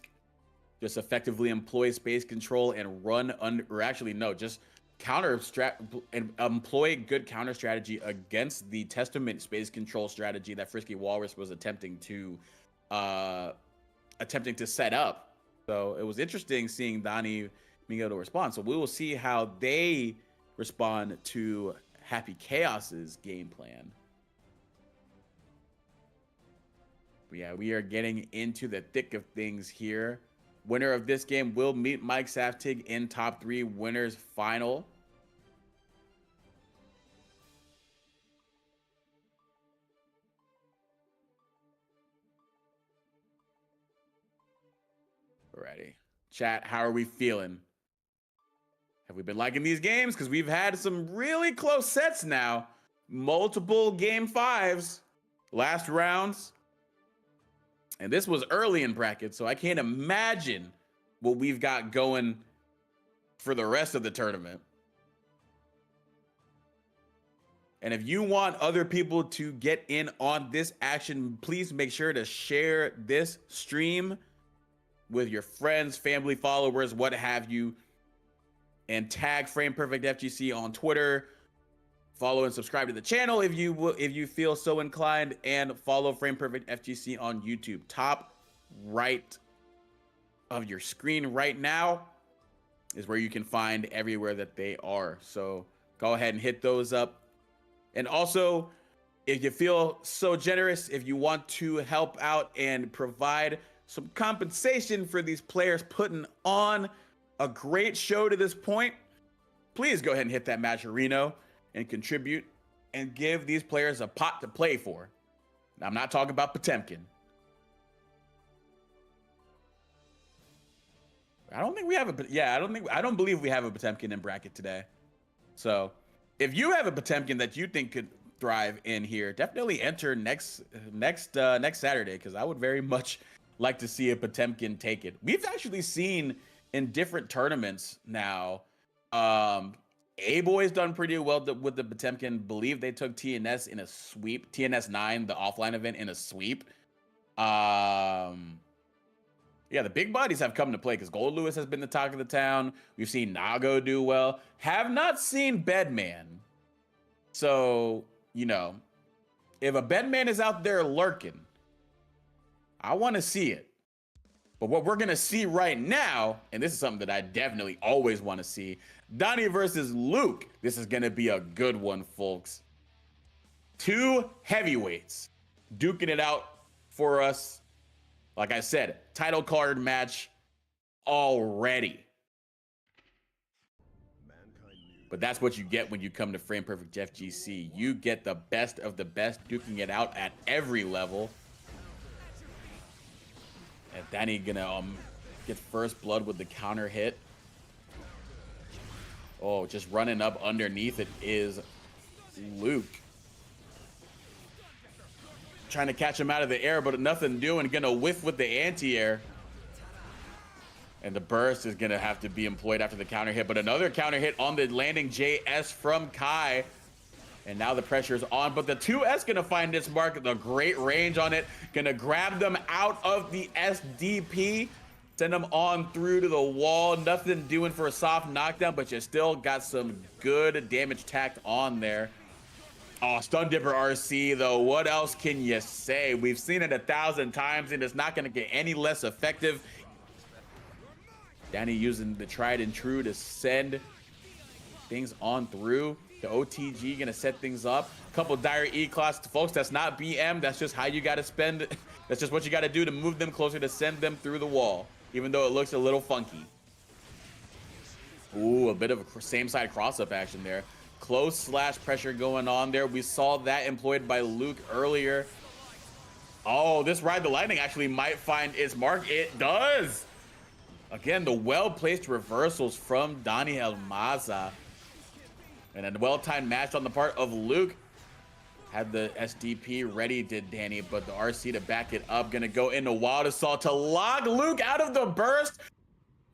just effectively employ space control and run under, or actually no, just counter strat and employ good counter strategy against the Testament space control strategy that Frisky Walrus was attempting to set up. So it was interesting seeing Donnie being able to respond. So we will see how they respond to Happy Chaos's game plan. But yeah, we are getting into the thick of things here. Winner of this game will meet Mike Saftig in top 3 winners final. Alrighty. Chat, how are we feeling? Have we been liking these games? Because we've had some really close sets now. Multiple game 5s. Last rounds. And this was early in brackets, so I can't imagine what we've got going for the rest of the tournament. And if you want other people to get in on this action, please make sure to share this stream with your friends, family, followers, what have you, and tag Frame Perfect FGC on Twitter. Follow and subscribe to the channel if you feel so inclined, and follow Frame Perfect FGC on YouTube. Top right of your screen right now is where you can find everywhere that they are. So go ahead and hit those up. And also, if you feel so generous, if you want to help out and provide some compensation for these players putting on a great show to this point, please go ahead and hit that Matcherino and contribute and give these players a pot to play for. Now, I'm not talking about Potemkin. I don't believe we have a Potemkin in bracket today. So if you have a Potemkin that you think could thrive in here, definitely enter next Saturday, because I would very much like to see a Potemkin take it. We've actually seen in different tournaments now, A-Boy's done pretty well with the Potemkin. Believe they took TNS in a sweep. TNS 9, the offline event, in a sweep. Yeah, the big bodies have come to play, because Gold Lewis has been the talk of the town. We've seen Nago do well. Have not seen Bedman. So, you know, if a Bedman is out there lurking, I want to see it. But what we're going to see right now, and this is something that I definitely always want to see, Donnie versus Luke. This is going to be a good one, folks. 2 heavyweights duking it out for us. Like I said, title card match already. But that's what you get when you come to Frame Perfect FGC. You get the best of the best duking it out at every level. And Danny gonna get first blood with the counter hit. Oh, just running up underneath it is Luke. Trying to catch him out of the air, but nothing doing. Gonna whiff with the anti-air. And the burst is gonna have to be employed after the counter hit, but another counter hit on the landing JS from Kai. And now the pressure is on, but the 2S gonna find its mark. The great range on it. Gonna grab them out of the SDP. Send them on through to the wall. Nothing doing for a soft knockdown, but you still got some good damage tacked on there. Oh, Stun Dipper RC, though. What else can you say? We've seen it 1,000 times, and it's not going to get any less effective. Danny using the tried and true to send things on through. The OTG going to set things up. Couple dire E-Class. Folks, that's not BM. That's just how you got to spend. That's just what you got to do to move them closer, to send them through the wall, even though it looks a little funky. Ooh, a bit of a same-side cross-up action there. Close slash pressure going on there. We saw that employed by Luke earlier. Oh, this Ride the Lightning actually might find its mark. It does. Again, the well-placed reversals from Donnie Elmaza. And a well-timed match on the part of Luke. Had the SDP ready, did Danny, but the RC to back it up. Gonna go into Wild Assault to lock Luke out of the burst.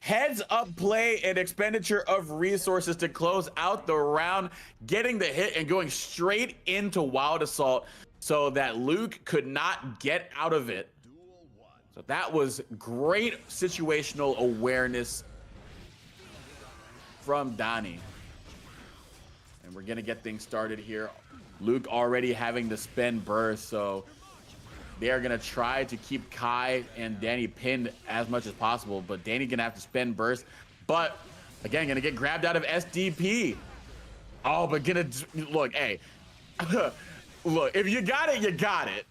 Heads up play and expenditure of resources to close out the round, getting the hit and going straight into Wild Assault so that Luke could not get out of it. So that was great situational awareness from Donnie. And we're gonna get things started here. Luke already having to spend burst, so they are gonna try to keep Kai and Danny pinned as much as possible, but Danny gonna have to spend burst. But again, gonna get grabbed out of SDP. Oh, but gonna look, hey, look, if you got it, you got it.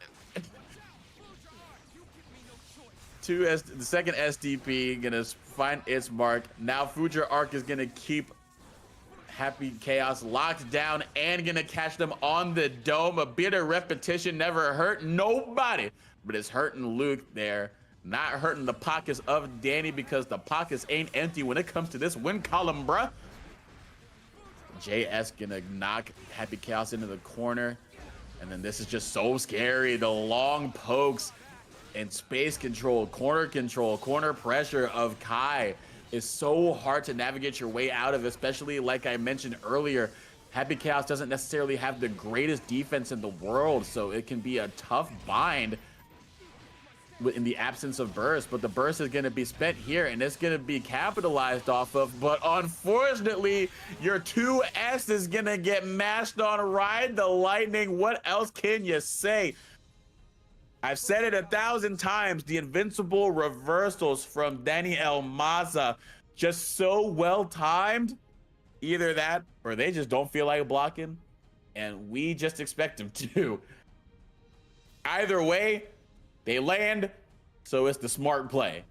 The second SDP gonna find its mark. Now Future Arc is gonna keep Happy Chaos locked down and gonna catch them on the dome. A bit of repetition never hurt nobody, but it's hurting Luke there. Not hurting the pockets of Danny because the pockets ain't empty when it comes to this win column, bruh. JS gonna knock Happy Chaos into the corner. And then this is just so scary. The long pokes and space control, corner pressure of Kai is so hard to navigate your way out of, especially like I mentioned earlier. Happy Chaos doesn't necessarily have the greatest defense in the world, so it can be a tough bind in the absence of burst, but the burst is going to be spent here and it's going to be capitalized off of. But unfortunately, your 2S is going to get mashed on Ride the Lightning. What else can you say? I've said it 1,000 times. The invincible reversals from Daniel Maza, just so well timed. Either that or they just don't feel like blocking and we just expect them to. Either way, they land, so it's the smart play.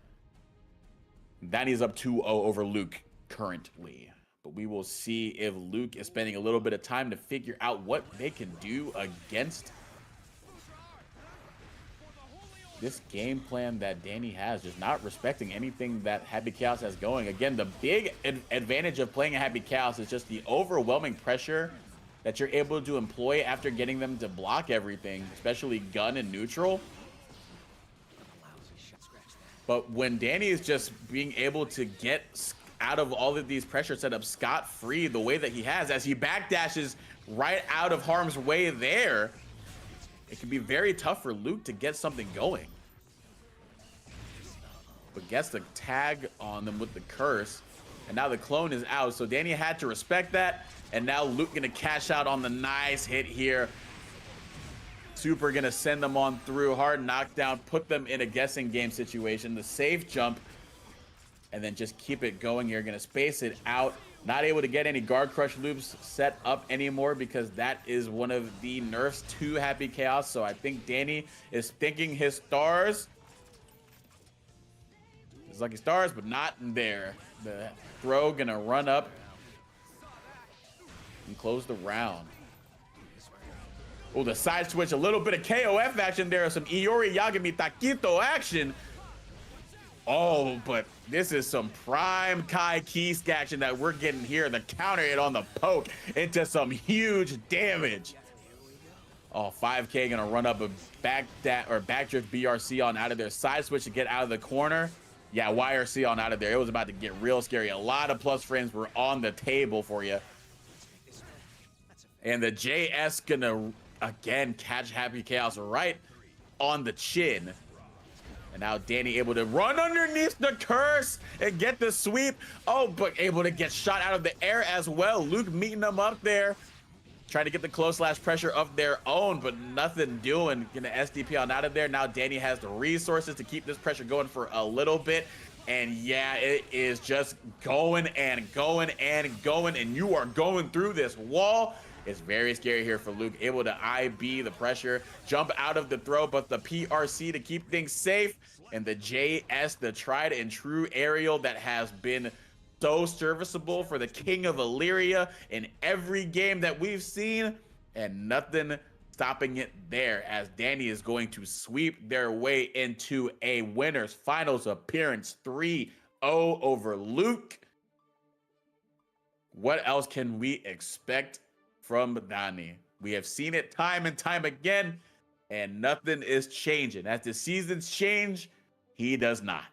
Danny's up 2-0 over Luke currently. But we will see if Luke is spending a little bit of time to figure out what they can do against this game plan that Danny has, just not respecting anything that Happy Chaos has going. Again, the big advantage of playing a Happy Chaos is just the overwhelming pressure that you're able to employ after getting them to block everything, especially gun and neutral. But when Danny is just being able to get out of all of these pressure setups scot-free the way that he has, as he backdashes right out of harm's way there, it can be very tough for Luke to get something going. But gets the tag on them with the curse. And now the clone is out. So Danny had to respect that. And now Luke gonna cash out on the nice hit here. Super gonna send them on through. Hard knockdown. Put them in a guessing game situation. The safe jump. And then just keep it going. You're gonna space it out. Not able to get any guard crush loops set up anymore because that is one of the nerfs to Happy Chaos. So I think Danny is thinking his stars. His lucky stars, but not in there. The throw gonna run up and close the round. Oh, the side switch, a little bit of KOF action there. Some Iori Yagami Taquito action. Oh, but this is some prime Kai Kisk action that we're getting here. The counter hit on the poke into some huge damage. Oh, 5K gonna run up a backdrift BRC on out of there. Side switch to get out of the corner. Yeah, YRC on out of there. It was about to get real scary. A lot of plus frames were on the table for you. And the JS gonna, again, catch Happy Chaos right on the chin. And now Danny able to run underneath the curse and get the sweep. Oh, but able to get shot out of the air as well. Luke meeting them up there. Trying to get the close slash pressure of their own, but nothing doing. Gonna SDP on out of there. Now Danny has the resources to keep this pressure going for a little bit. And yeah, it is just going and going and going. And you are going through this wall. It's very scary here for Luke. Able to IB the pressure, jump out of the throw, but the PRC to keep things safe. And the JS, the tried and true aerial that has been so serviceable for the King of Illyria in every game that we've seen, and nothing stopping it there as Danny is going to sweep their way into a winners finals appearance 3-0 over Luke. What else can we expect from Danny? We have seen it time and time again, and nothing is changing. As the seasons change, he does not.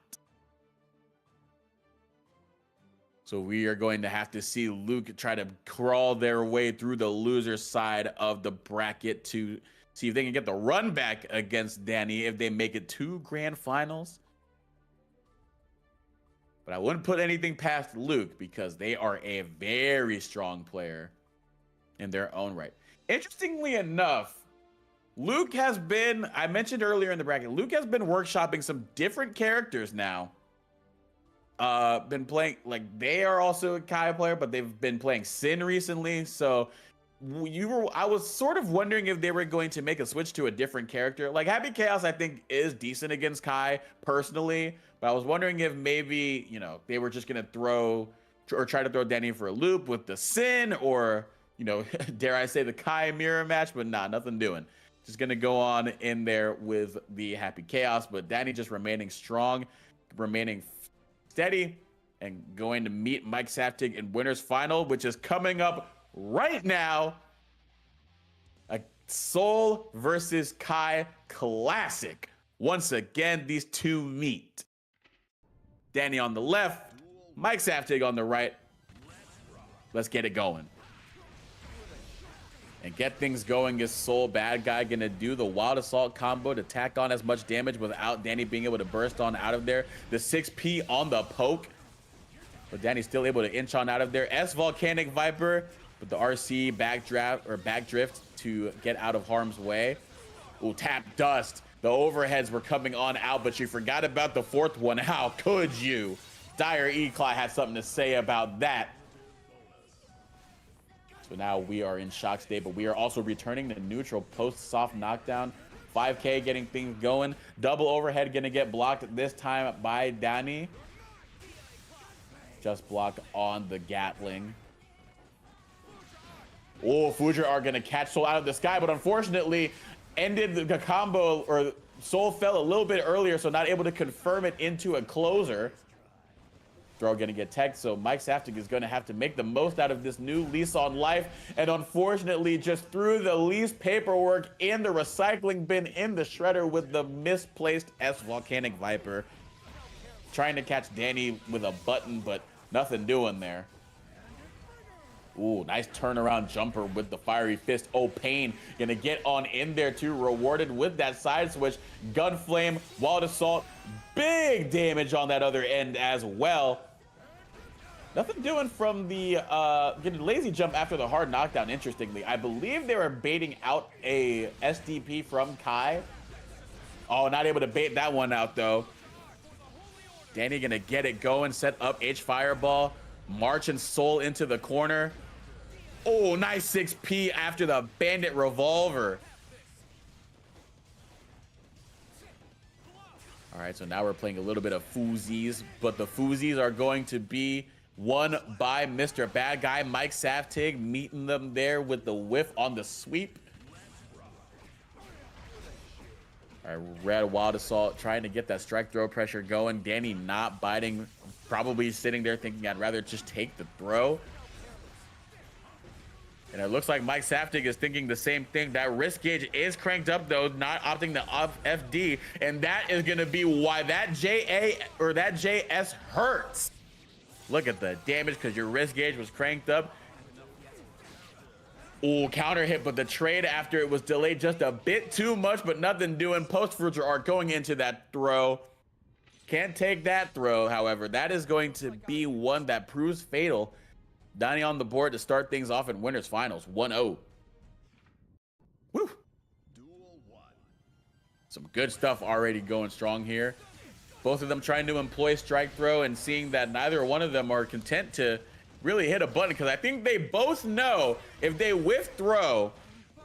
So we are going to have to see Luke try to crawl their way through the loser side of the bracket to see if they can get the run back against Danny if they make it to grand finals. But I wouldn't put anything past Luke because they are a very strong player in their own right. Interestingly enough, Luke has been, I mentioned earlier in the bracket, Luke has been workshopping some different characters now. Been playing, like, they are also a Kai player, but they've been playing Sin recently. So I was sort of wondering if they were going to make a switch to a different character. Like Happy Chaos, I think, is decent against Kai personally, but I was wondering if maybe, you know, they were just gonna throw or try to throw Danny for a loop with the Sin, or, you know, dare I say the Kai mirror match, but nah, nothing doing. Just gonna go on in there with the Happy Chaos, but Danny just remaining strong, remaining steady, and going to meet Mike Saftig in winners final, which is coming up right now. A Soul versus Kai classic. Once again, these two meet. Danny on the left, Mike Saftig on the right. Let's get it going. And get things going is Soul Bad Guy gonna do the Wild Assault combo to tack on as much damage without Danny being able to burst on out of there. The 6P on the poke, but Danny's still able to inch on out of there. S Volcanic Viper with the RC backdrift to get out of harm's way. Ooh, tap dust. The overheads were coming on out, but you forgot about the fourth one. How could you? Dire Eclaw had something to say about that. So now we are in shock state, but we are also returning to neutral post soft knockdown. 5K getting things going. Double overhead gonna get blocked this time by Danny. Just block on the Gatling. Oh, Fujer are gonna catch Soul out of the sky, but unfortunately ended the combo, or Soul fell a little bit earlier, so not able to confirm it into a closer. Throw gonna get teched, so Mike Saftig is gonna have to make the most out of this new lease on life, and unfortunately just threw the lease paperwork in the recycling bin in the shredder with the misplaced S Volcanic Viper. Trying to catch Danny with a button, but nothing doing there. Ooh, nice turnaround jumper with the fiery fist. Oh, Pain gonna get on in there too, rewarded with that side switch. Gunflame, Wild Assault, big damage on that other end as well. Nothing doing from the getting lazy jump after the hard knockdown. Interestingly, I believe they were baiting out a SDP from Kai. Oh, not able to bait that one out though. Danny gonna get it going, set up H Fireball, marching Soul into the corner. Oh, nice 6P after the Bandit Revolver. All right, so now we're playing a little bit of Foozies, but the Foozies are going to be won by Mr. Bad Guy, Mike Saftig, meeting them there with the whiff on the sweep. All right, Red Wild Assault trying to get that strike throw pressure going. Danny not biting, probably sitting there thinking I'd rather just take the throw. And it looks like Mike Saftig is thinking the same thing. That risk gauge is cranked up though, not opting the FD, and that is gonna be why that JA or that JS hurts. Look at the damage because your risk gauge was cranked up. Ooh, counter hit, but the trade after it was delayed just a bit too much, but nothing doing. Post Future are going into that throw. Can't take that throw, however. That is going to be one that proves fatal. Danny on the board to start things off in winners finals, 1-0. Woo! Some good stuff already going strong here. Both of them trying to employ strike throw and seeing that neither one of them are content to really hit a button, because I think they both know if they whiff throw,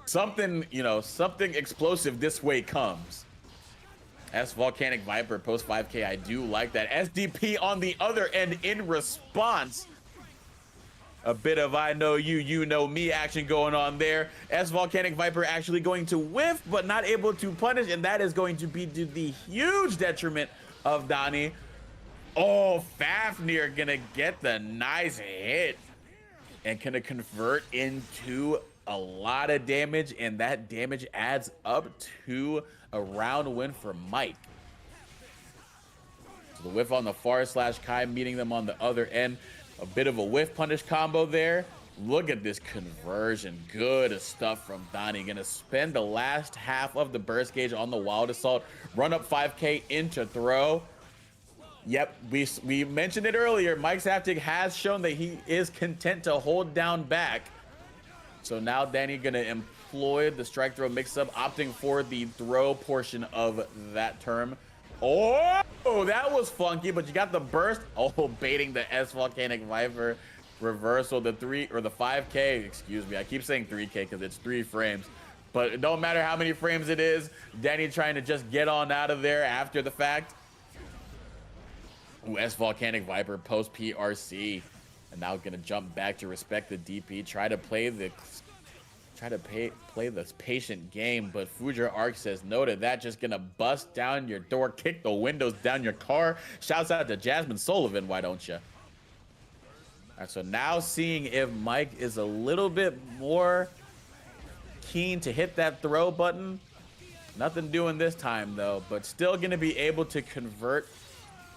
something, you know, something explosive this way comes. S Volcanic Viper post 5K, I do like that. SDP on the other end in response. A bit of I know you, you know me action going on there. S Volcanic Viper actually going to whiff, but not able to punish, and that is going to be to the huge detriment of Danny. Oh, Fafnir gonna get the nice hit and gonna convert into a lot of damage, and that damage adds up to a round win for Mike. So the whiff on the far slash Kai, meeting them on the other end. A bit of a whiff punish combo there. Look at this conversion. Good stuff from Donnie. Gonna spend the last half of the burst gauge on the Wild Assault. Run up 5K into throw. Yep, we mentioned it earlier. Mike Saftig has shown that he is content to hold down back. So now Danny gonna employ the strike throw mix-up, opting for the throw portion of that term. Oh, that was funky, but you got the burst. Oh, baiting the S Volcanic Viper reversal, the 5K, excuse me. I keep saying 3K because it's 3 frames. But it don't matter how many frames it is. Danny trying to just get on out of there after the fact. Ooh, S Volcanic Viper post PRC. And now gonna jump back to respect the DP. Try to play this patient game, but Fujer Arc says no to that. Just gonna bust down your door, kick the windows down your car. Shouts out to Jasmine Sullivan, why don't you? All right, so now seeing if Mike is a little bit more keen to hit that throw button. Nothing doing this time though, but still gonna be able to convert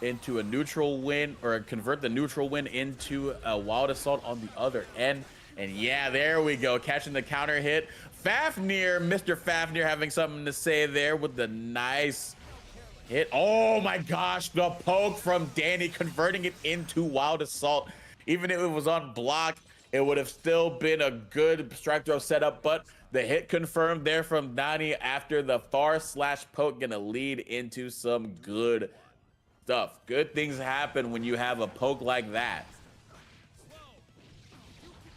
into a neutral win, or convert the neutral win into a Wild Assault on the other end. And yeah, there we go, catching the counter hit. Fafnir, Mr. Fafnir having something to say there with the nice hit. Oh my gosh, the poke from Danny, converting it into Wild Assault. Even if it was on block, it would have still been a good strike throw setup, but the hit confirmed there from Danny after the far slash poke, gonna lead into some good stuff. Good things happen when you have a poke like that.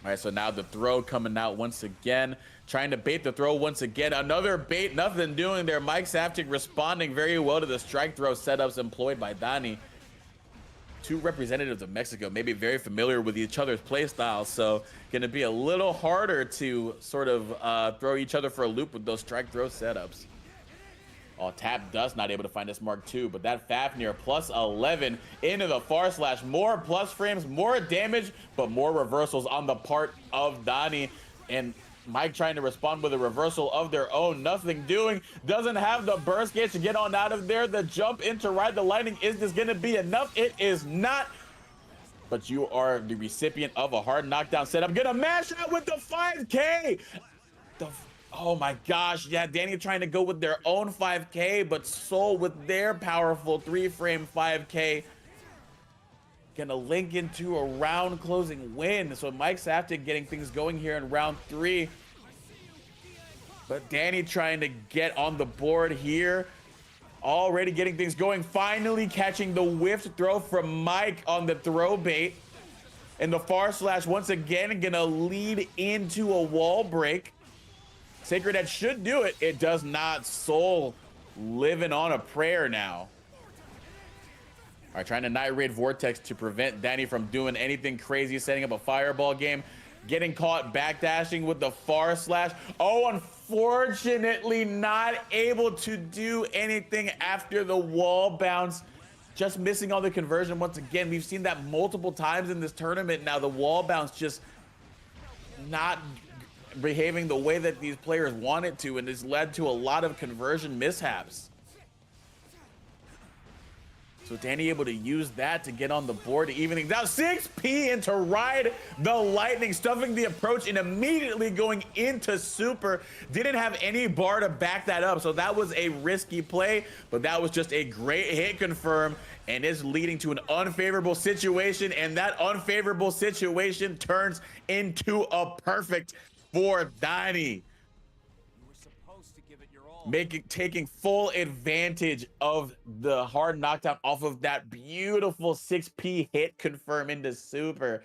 All right, so now the throw coming out once again, trying to bait the throw once again. Another bait, nothing doing there. Mike Saftig responding very well to the strike throw setups employed by Donnie. Two representatives of Mexico, maybe very familiar with each other's play styles, so gonna be a little harder to sort of throw each other for a loop with those strike throw setups. Oh, Tap Dust not able to find this mark too, but that Fafnir plus 11 into the far slash. More plus frames, more damage, but more reversals on the part of Donnie. And Mike trying to respond with a reversal of their own. Nothing doing. Doesn't have the burst gauge to get on out of there. The jump into ride the lightning. Is this going to be enough? It is not. But you are the recipient of a hard knockdown setup. Gonna mash out with the 5K. Oh my gosh, yeah, Danny trying to go with their own 5K, but Soul with their powerful 3-frame 5K. Gonna link into a round closing win. So Mike Saftig getting things going here in round 3. But Danny trying to get on the board here. Already getting things going. Finally catching the whiffed throw from Mike on the throw bait. And the far slash once again gonna lead into a wall break. Sacred Edge should do it. It does not. Soul living on a prayer now. All right, trying to Night Raid Vortex to prevent Danny from doing anything crazy, setting up a fireball game. Getting caught backdashing with the far slash. Oh, unfortunately not able to do anything after the wall bounce. Just missing on the conversion once again. We've seen that multiple times in this tournament now. The wall bounce just not behaving the way that these players want it to, and it's led to a lot of conversion mishaps. So Danny able to use that to get on the board, evening down 6P into ride the lightning, stuffing the approach and immediately going into super. Didn't have any bar to back that up, so that was a risky play, but that was just a great hit confirm, and is leading to an unfavorable situation, and that unfavorable situation turns into a perfect for Donnie. Taking full advantage of the hard knockdown off of that beautiful 6P hit confirm into super,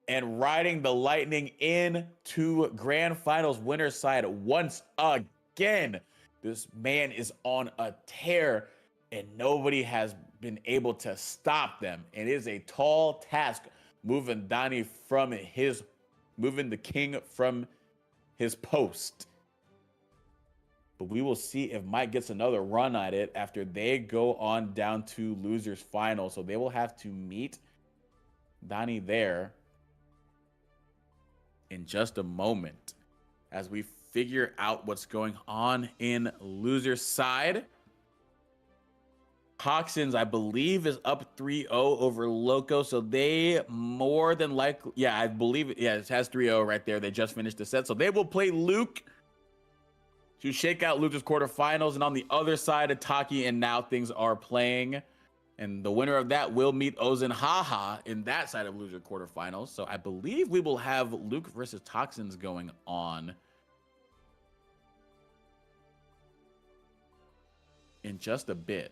and riding the lightning into grand finals winner's side once again. This man is on a tear, and nobody has been able to stop them. It is a tall task moving Donnie from moving the king from his post. But we will see if Mike gets another run at it after they go on down to losers final. So they will have to meet Donnie there in just a moment as we figure out what's going on in losers side. Toxins, I believe, is up 3-0 over Loco. So they more than likely, yeah, I believe it. Yeah, it has 3-0 right there. They just finished the set. So they will play Luke to shake out Luca's quarterfinals. And on the other side of Taki and Now Things are playing. And the winner of that will meet Ozen Haha in that side of loser quarterfinals. So I believe we will have Luke versus Toxins going on in just a bit.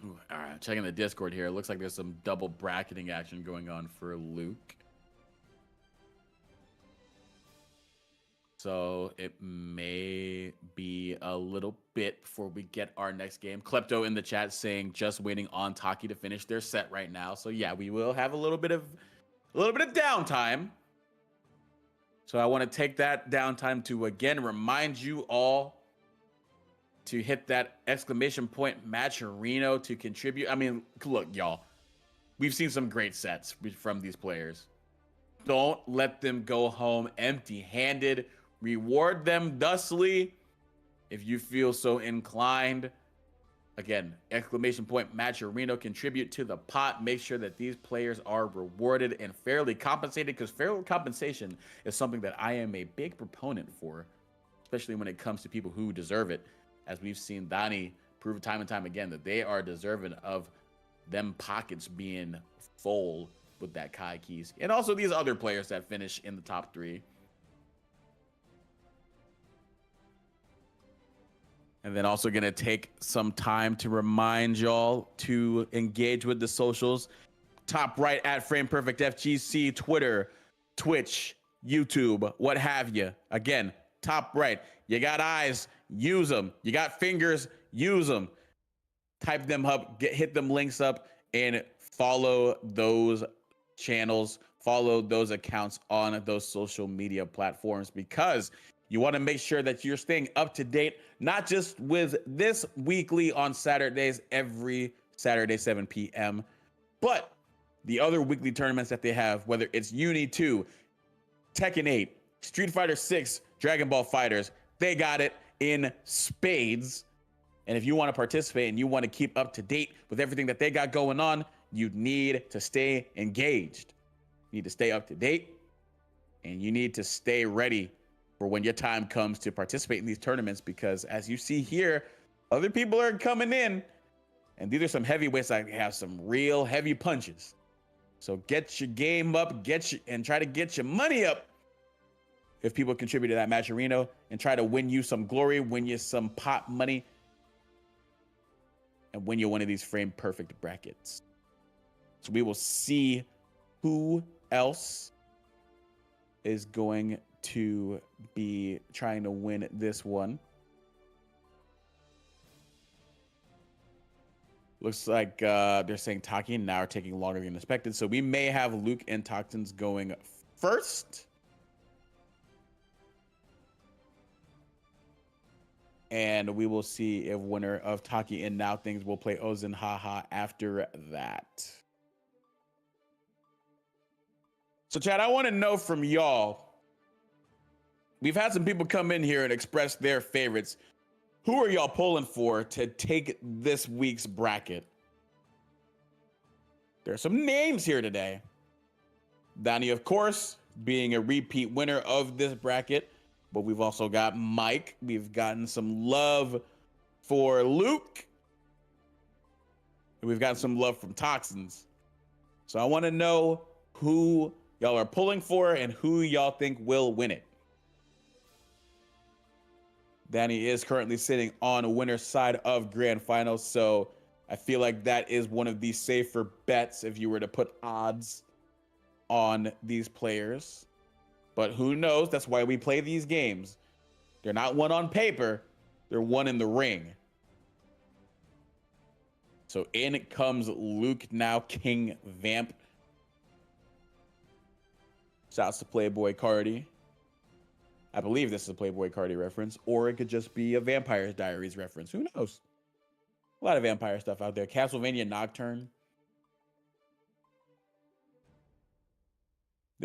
Ooh, all right, checking the Discord here. It looks like there's some double bracketing action going on for Luke. So it may be a little bit before we get our next game. Klepto in the chat saying just waiting on Taki to finish their set right now. So yeah, we will have a little bit of downtime. So I want to take that downtime to again remind you all to hit that exclamation point Matcherino to contribute. I mean, look, y'all, we've seen some great sets from these players. Don't let them go home empty-handed. Reward them thusly if you feel so inclined. Again, exclamation point Matcherino, contribute to the pot. Make sure that these players are rewarded and fairly compensated, because fair compensation is something that I am a big proponent for, especially when it comes to people who deserve it. As we've seen Donnie prove time and time again that they are deserving of them pockets being full with that Kai keys. And also these other players that finish in the top 3. And then also going to take some time to remind y'all to engage with the socials. Top right at Frame Perfect FGC, Twitter, Twitch, YouTube, what have you. Again, top right. You got eyes, use them. You got fingers, use them. Type them up, hit them links up, and follow those channels, follow those accounts on those social media platforms, because you want to make sure that you're staying up to date, not just with this weekly on Saturdays, every Saturday, 7 p.m., but the other weekly tournaments that they have, whether it's Uni 2, Tekken 8, Street Fighter 6, Dragon Ball Fighters. They got it in spades. And if you want to participate and you want to keep up to date with everything that they got going on, you need to stay engaged. You need to stay up to date, and you need to stay ready for when your time comes to participate in these tournaments, because as you see here, other people are coming in, and these are some heavyweights that have some real heavy punches. So get your game up, and try to get your money up if people contribute to that Matcherino, and try to win you some glory, win you some pot money, and win you one of these frame perfect brackets. So we will see who else is going to be trying to win this one. Looks like they're saying Taki and Now are taking longer than expected. So we may have Luke and Toxins going first. And we will see if winner of Taki and Now Things will play Ozen Haha after that. So Chad, I want to know from y'all. We've had some people come in here and express their favorites. Who are y'all pulling for to take this week's bracket? There's some names here today. Donnie, of course, being a repeat winner of this bracket. But we've also got Mike. We've gotten some love for Luke. And we've gotten some love from Toxins. So I want to know who y'all are pulling for and who y'all think will win it. Danny is currently sitting on a winner's side of grand finals, so I feel like that is one of the safer bets if you were to put odds on these players. But who knows? That's why we play these games. They're not one on paper, they're one in the ring. So in comes Luke now, King Vamp. Shouts to Playboy Cardi. I believe this is a Playboy Cardi reference, or it could just be a Vampire Diaries reference. Who knows? A lot of vampire stuff out there. Castlevania Nocturne.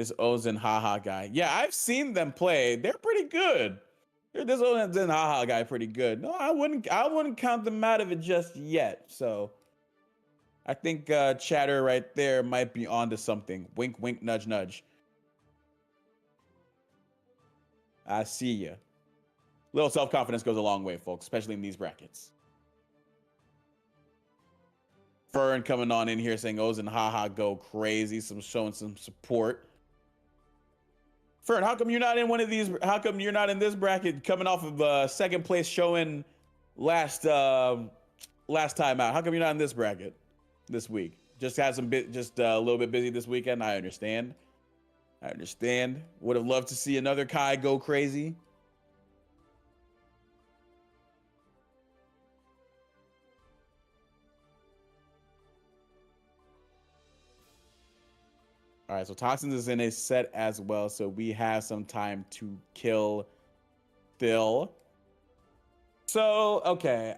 This Ozen Haha guy. Yeah, I've seen them play. They're pretty good. This Ozen Haha guy pretty good. No, I wouldn't count them out of it just yet. So I think chatter right there might be onto something. Wink, wink, nudge, nudge. I see ya. Little self-confidence goes a long way, folks, especially in these brackets. Fern coming on in here saying Ozen Haha go crazy, showing some support. Fern, how come you're not in one of these? How come you're not in this bracket coming off of second place showing last time out? How come you're not in this bracket this week? Just had some bit, just a little bit busy this weekend. I understand. Would have loved to see another Kai go crazy. All right, so Toxins is in a set as well, so we have some time to kill still. So, okay,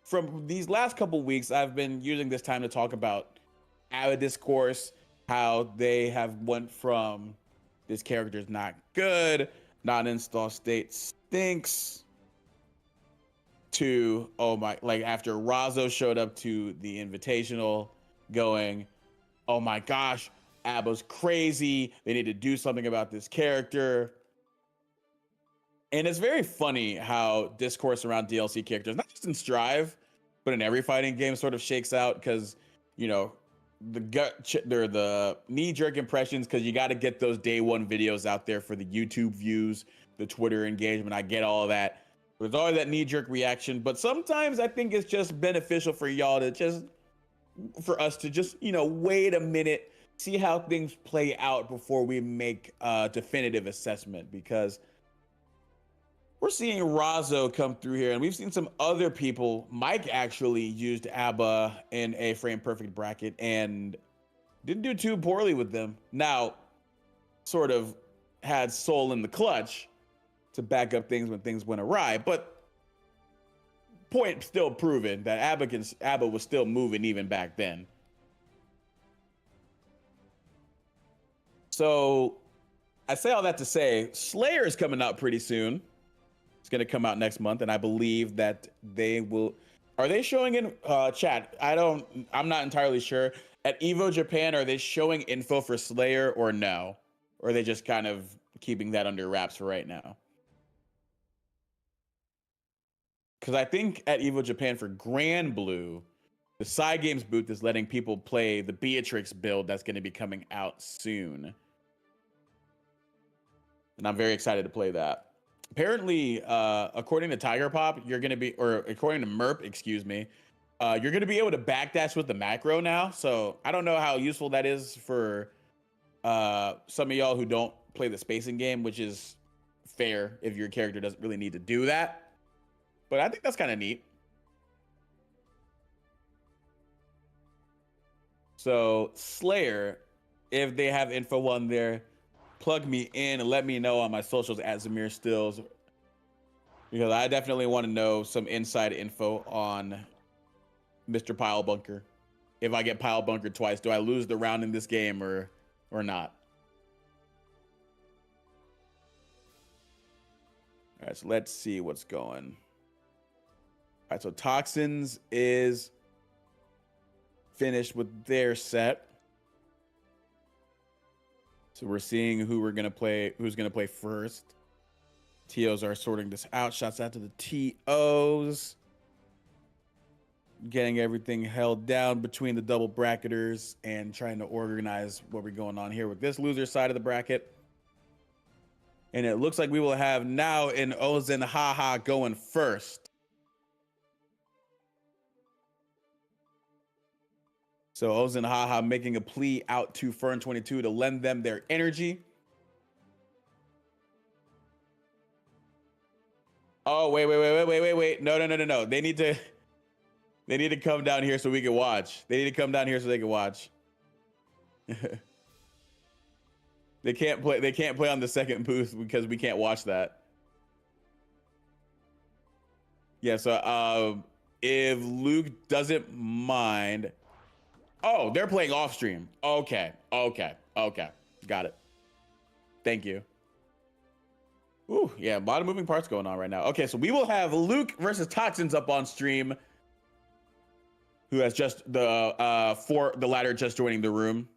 from these last couple weeks, I've been using this time to talk about ABBA discourse, how they have went from this character's not good, not install state stinks, to, oh my, like after Razo showed up to the Invitational going, oh my gosh, ABBA's crazy. They need to do something about this character. And it's very funny how discourse around DLC characters, not just in Strive, but in every fighting game, sort of shakes out because, you know, the knee-jerk impressions, because you got to get those day one videos out there for the YouTube views, the Twitter engagement. I get all of that. There's always that knee-jerk reaction, but sometimes I think it's just beneficial for y'all to just, for us to just, you know, wait a minute, see how things play out before we make a definitive assessment, because we're seeing Razo come through here, and we've seen some other people. Mike actually used ABBA in a frame perfect bracket and didn't do too poorly with them. Now, sort of had soul in the clutch to back up things when things went awry, but point still proven that ABBA was still moving even back then. So I say all that to say Slayer is coming out pretty soon. It's going to come out next month, and I believe that they will. Are they showing in chat? I'm not entirely sure. At Evo Japan, are they showing info for Slayer or no? Or are they just kind of keeping that under wraps for right now? Because I think at Evo Japan for Grand Blue, the Side Games booth is letting people play the Beatrix build that's going to be coming out soon. And I'm very excited to play that. Apparently, according to Tiger Pop, you're going to be, or according to Merp, excuse me, you're going to be able to backdash with the macro now. So I don't know how useful that is for some of y'all who don't play the spacing game, which is fair if your character doesn't really need to do that. But I think that's kind of neat. So Slayer, if they have info on there, plug me in and let me know on my socials at Zamir Stills, because I definitely want to know some inside info on Mr. Pile Bunker. If I get Pile Bunkered twice, do I lose the round in this game or not? All right, so let's see what's going. All right, so Toxins is finished with their set. So we're seeing who we're gonna play, who's gonna play first. TOs are sorting this out. Shouts out to the TOs. Getting everything held down between the double bracketers and trying to organize what we're going on here with this loser side of the bracket. And it looks like we will have now an Ozen Haha going first. So Ozen Haha making a plea out to Fern22 to lend them their energy. Oh, wait. No. They need to come down here so we can watch. They need to come down here so they can watch. They can't play on the second booth because we can't watch that. Yeah, so if Luke doesn't mind. Oh, they're playing off stream. Okay. Okay, got it. Thank you. Ooh, yeah, a lot of moving parts going on right now. Okay, so we will have Luke versus Toxins up on stream, who has just for the ladder just joining the room.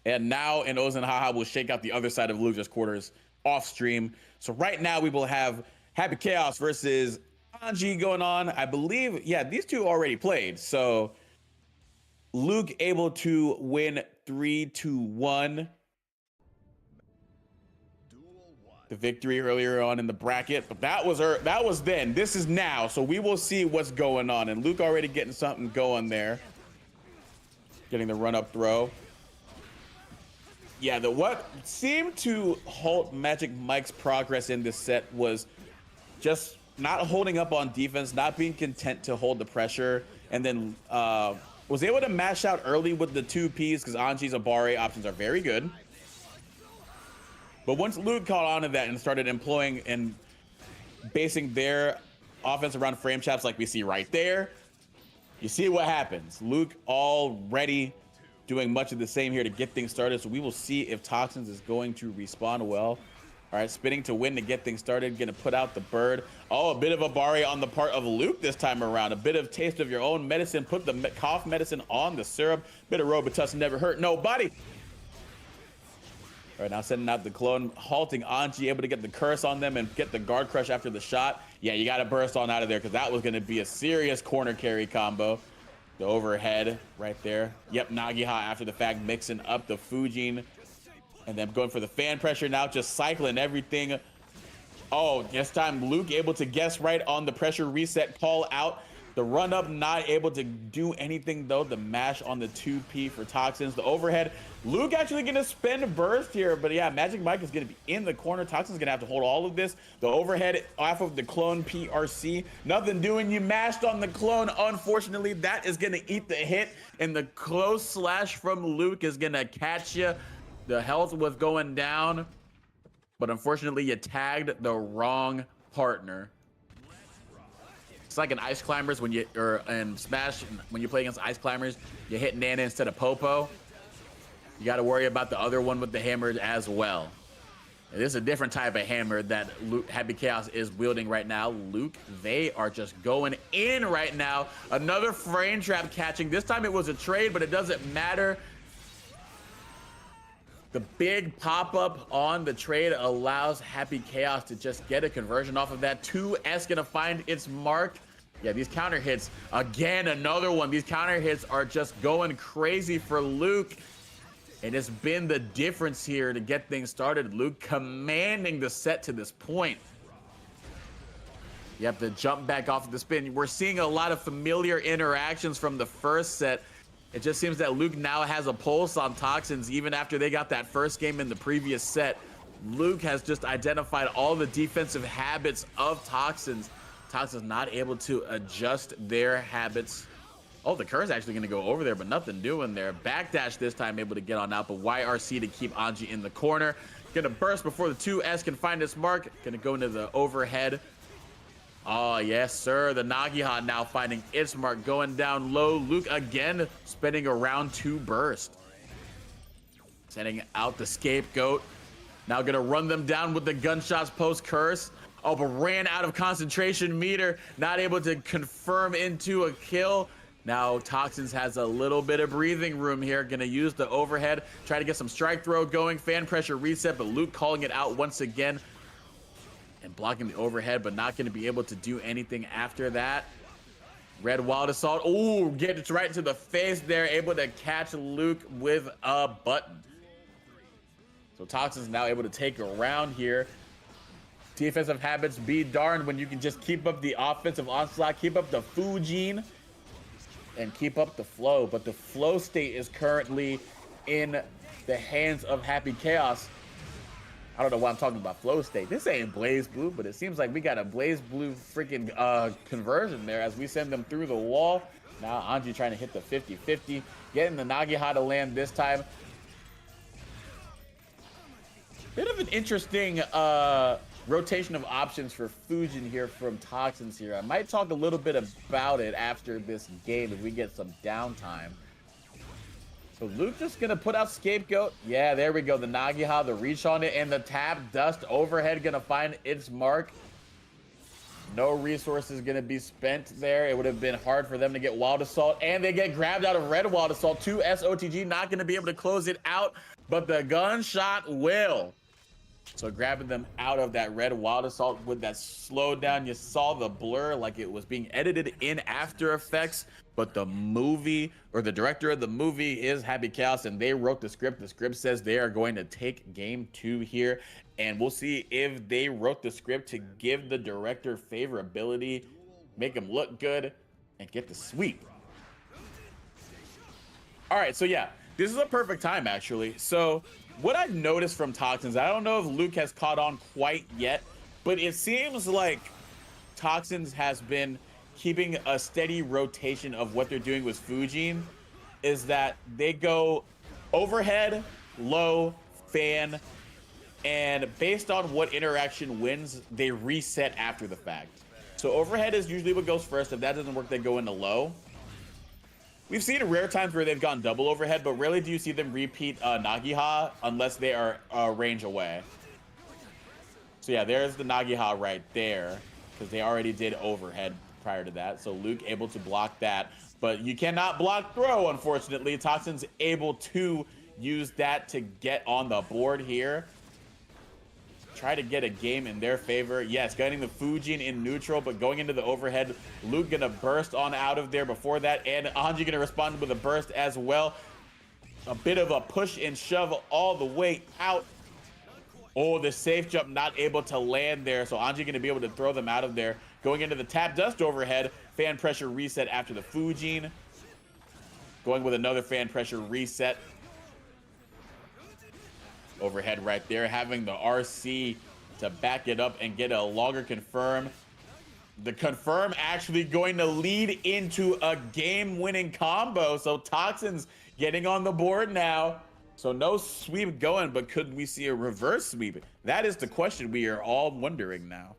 And now and Ozen Haha will shake out the other side of Luke's quarters off stream. So right now we will have Happy Chaos versus Anji going on. I believe, yeah, these two already played. So Luke able to win 3-1. The victory earlier on in the bracket, but that was then. This is now, so we will see what's going on. And Luke already getting something going there, getting the run up throw. Yeah, what seemed to halt Magic Mike's progress in this set was just not holding up on defense, not being content to hold the pressure, and then was able to mash out early with the 2Ps because Anji's Abare options are very good. But once Luke caught on to that and started employing and basing their offense around frame traps like we see right there, you see what happens. Luke already doing much of the same here to get things started. So we will see if Toxins is going to respawn well. All right, spinning to win to get things started. Gonna put out the bird. Oh, a bit of a barrier on the part of Luke this time around. A bit of taste of your own medicine. Put the cough medicine on the syrup. Bit of Robitussin never hurt nobody. All right, now sending out the clone, halting Anji, able to get the curse on them and get the guard crush after the shot. Yeah, you got to burst on out of there because that was going to be a serious corner carry combo. The overhead right there. Yep, Nagiha after the fact mixing up the Fujin. And then going for the fan pressure now, just cycling everything. Oh, this time Luke able to guess right on the pressure reset call out. The run up not able to do anything though. The mash on the 2P for Toxins. The overhead. Luke actually gonna spend burst here, but yeah, Magic Mike is gonna be in the corner. Toxins gonna have to hold all of this. The overhead off of the clone PRC. Nothing doing. You mashed on the clone. Unfortunately, that is gonna eat the hit, and the close slash from Luke is gonna catch you. The health was going down, but unfortunately, you tagged the wrong partner. It's like in Ice Climbers when in Smash, when you play against Ice Climbers, you hit Nana instead of Popo. You got to worry about the other one with the hammer as well. And this is a different type of hammer that Happy Chaos is wielding right now. Luke, they are just going in right now. Another frame trap catching. This time it was a trade, but it doesn't matter. The big pop-up on the trade allows Happy Chaos to just get a conversion off of that. 2S gonna find its mark. Yeah, these counter hits, again, another one. These counter hits are just going crazy for Luke. And it's been the difference here to get things started. Luke commanding the set to this point. You have to jump back off of the spin. We're seeing a lot of familiar interactions from the first set. It just seems that Luke now has a pulse on Toxins even after they got that first game in the previous set. Luke has just identified all the defensive habits of Toxins. Toxins not able to adjust their habits. Oh, the curse actually going to go over there, but nothing doing there. Backdash this time able to get on out, but YRC to keep Anji in the corner. Going to burst before the 2S can find its mark. Going to go into the overhead. Oh, yes, sir. The Nagiha now finding its mark, going down low. Luke again spinning around to burst. Sending out the scapegoat. Now going to run them down with the gunshots post-curse. Oh, but ran out of concentration meter. Not able to confirm into a kill. Now Toxins has a little bit of breathing room here. Going to use the overhead. Try to get some strike throw going. Fan pressure reset, but Luke calling it out once again. And blocking the overhead, but not going to be able to do anything after that. Red Wild Assault. Ooh, gets right to the face there. Able to catch Luke with a button. So Toxins now able to take a round here. Defensive habits be darned when you can just keep up the offensive onslaught, keep up the Fujin, and keep up the flow. But the flow state is currently in the hands of Happy Chaos. I don't know why I'm talking about flow state. This ain't Blaze Blue, but it seems like we got a Blaze Blue freaking conversion there as we send them through the wall. Now Anji trying to hit the 50-50, getting the Nagiha to land this time. Bit of an interesting rotation of options for Fujin here from Toxins here. I might talk a little bit about it after this game if we get some downtime. So Luke just gonna put out Scapegoat. Yeah, there we go. The Nagiha, the reach on it, and the tap dust overhead gonna find its mark. No resources gonna be spent there. It would have been hard for them to get Wild Assault, and they get grabbed out of Red Wild Assault. 2S OTG not gonna be able to close it out, but the gunshot will. So grabbing them out of that Red Wild Assault with that slowdown. You saw the blur like it was being edited in After Effects, but the movie, or the director of the movie, is Happy Chaos, and they wrote the script. The script says they are going to take game 2 here, and we'll see if they wrote the script to give the director favorability, make him look good, and get the sweep. All right, so yeah, this is a perfect time, actually. So what I've noticed from Toxins, I don't know if Luke has caught on quite yet, but it seems like Toxins has been keeping a steady rotation of what they're doing with Fujin, is that they go overhead, low, fan, and based on what interaction wins, they reset after the fact. So overhead is usually what goes first. If that doesn't work, they go into low. We've seen rare times where they've gone double overhead, but rarely do you see them repeat Nagiha unless they are range away. So yeah, there's the Nagiha right there, because they already did overhead prior to that. So Luke able to block that, but you cannot block throw, unfortunately. Toxin's able to use that to get on the board here. Try to get a game in their favor. Yes, getting the Fujin in neutral, but going into the overhead. Luke gonna burst on out of there before that, and Anji gonna respond with a burst as well. A bit of a push and shove all the way out. Oh, the safe jump not able to land there, so Anji gonna be able to throw them out of there. Going into the tap dust overhead, fan pressure reset after the Fujin. Going with another fan pressure reset. Overhead right there, having the RC to back it up and get a longer confirm. The confirm actually going to lead into a game-winning combo. So Toxins getting on the board now. So no sweep going, but could we see a reverse sweep? That is the question we are all wondering now.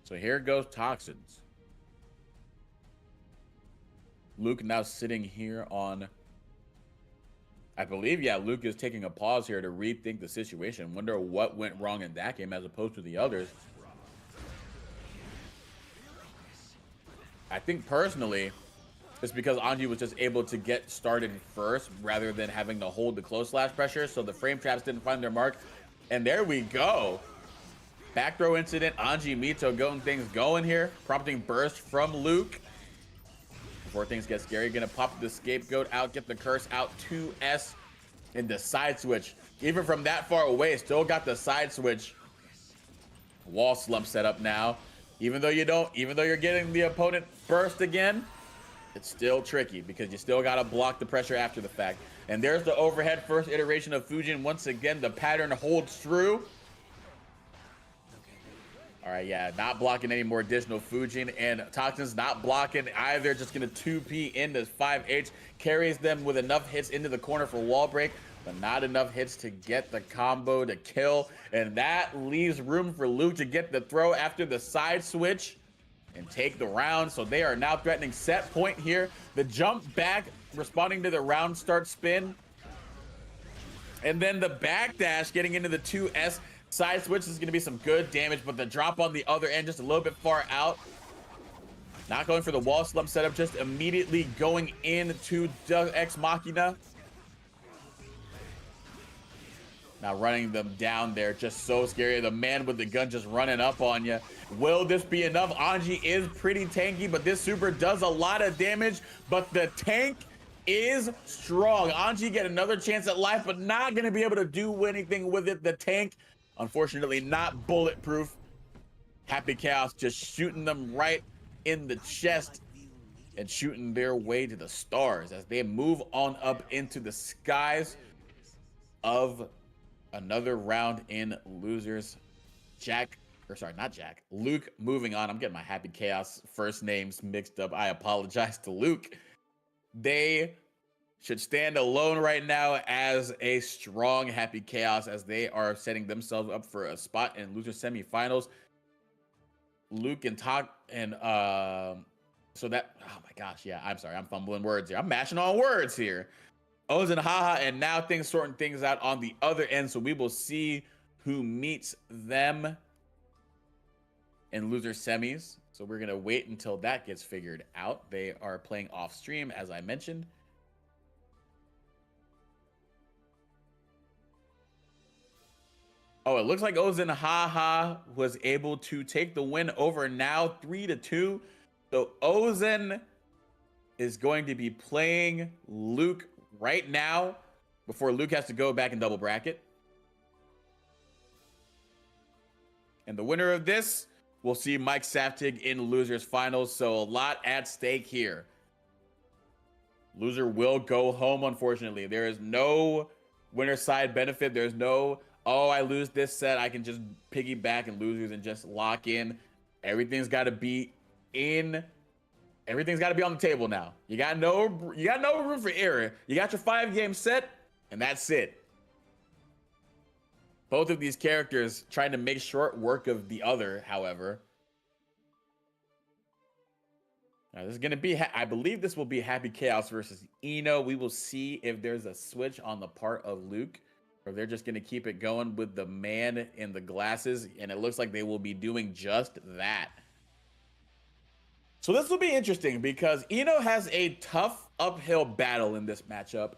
So here goes Toxins. Luke now sitting here on, I believe, yeah, Luke is taking a pause here to rethink the situation. Wonder what went wrong in that game as opposed to the others. I think personally, it's because Anji was just able to get started first rather than having to hold the close slash pressure, so the frame traps didn't find their mark. And there we go. Back throw incident, Anji Mito getting things going here, prompting burst from Luke. Before things get scary, gonna pop the scapegoat out, get the curse out, 2S in the side switch. Even from that far away, still got the side switch. Wall slump set up now. Even though you're getting the opponent burst again, it's still tricky because you still gotta block the pressure after the fact. And there's the overhead first iteration of Fujin. Once again, the pattern holds true. All right, yeah, not blocking any more additional Fujin, and Toxin's not blocking either, just gonna 2P into 5H, carries them with enough hits into the corner for wall break, but not enough hits to get the combo to kill, and that leaves room for Luke to get the throw after the side switch and take the round. So they are now threatening set point here. The jump back, responding to the round start spin, and then the backdash getting into the 2S. Side switch is going to be some good damage, but the drop on the other end just a little bit far out. Not going for the wall slump setup, just immediately going into Ex Machina. Now running them down there, just so scary. The man with the gun just running up on you. Will this be enough? Anji is pretty tanky, but this super does a lot of damage, but the tank is strong. Anji get another chance at life, but not going to be able to do anything with it. The tank, unfortunately, not bulletproof. Happy Chaos just shooting them right in the chest and shooting their way to the stars as they move on up into the skies of another round in losers. Luke moving on. I'm getting my Happy Chaos first names mixed up. I apologize to Luke. They should stand alone right now as a strong Happy Chaos as they are setting themselves up for a spot in loser semifinals. Luke and Talk and so that, oh my gosh, yeah, I'm sorry, I'm fumbling words here. I'm mashing on words here. O's and Haha, and now things sorting things out on the other end. So we will see who meets them in loser semis. So we're gonna wait until that gets figured out. They are playing off stream, as I mentioned. Oh, it looks like O's and Haha was able to take the win over now 3-2. So Ozen is going to be playing Luke right now before Luke has to go back in double bracket. And the winner of this will see Mike Saftig in losers finals. So a lot at stake here. Loser will go home, unfortunately. There is no winner side benefit. There's no, oh, I lose this set, I can just piggyback and losers and just lock in. Everything's got to be in. Everything's got to be on the table now. You got no room for error. You got your 5-game set, and that's it. Both of these characters trying to make short work of the other, however. Now, this is going to be, I believe this will be Happy Chaos versus Eno. We will see if there's a switch on the part of Luke, or they're just going to keep it going with the man in the glasses, and it looks like they will be doing just that. So this will be interesting because Eno has a tough uphill battle in this matchup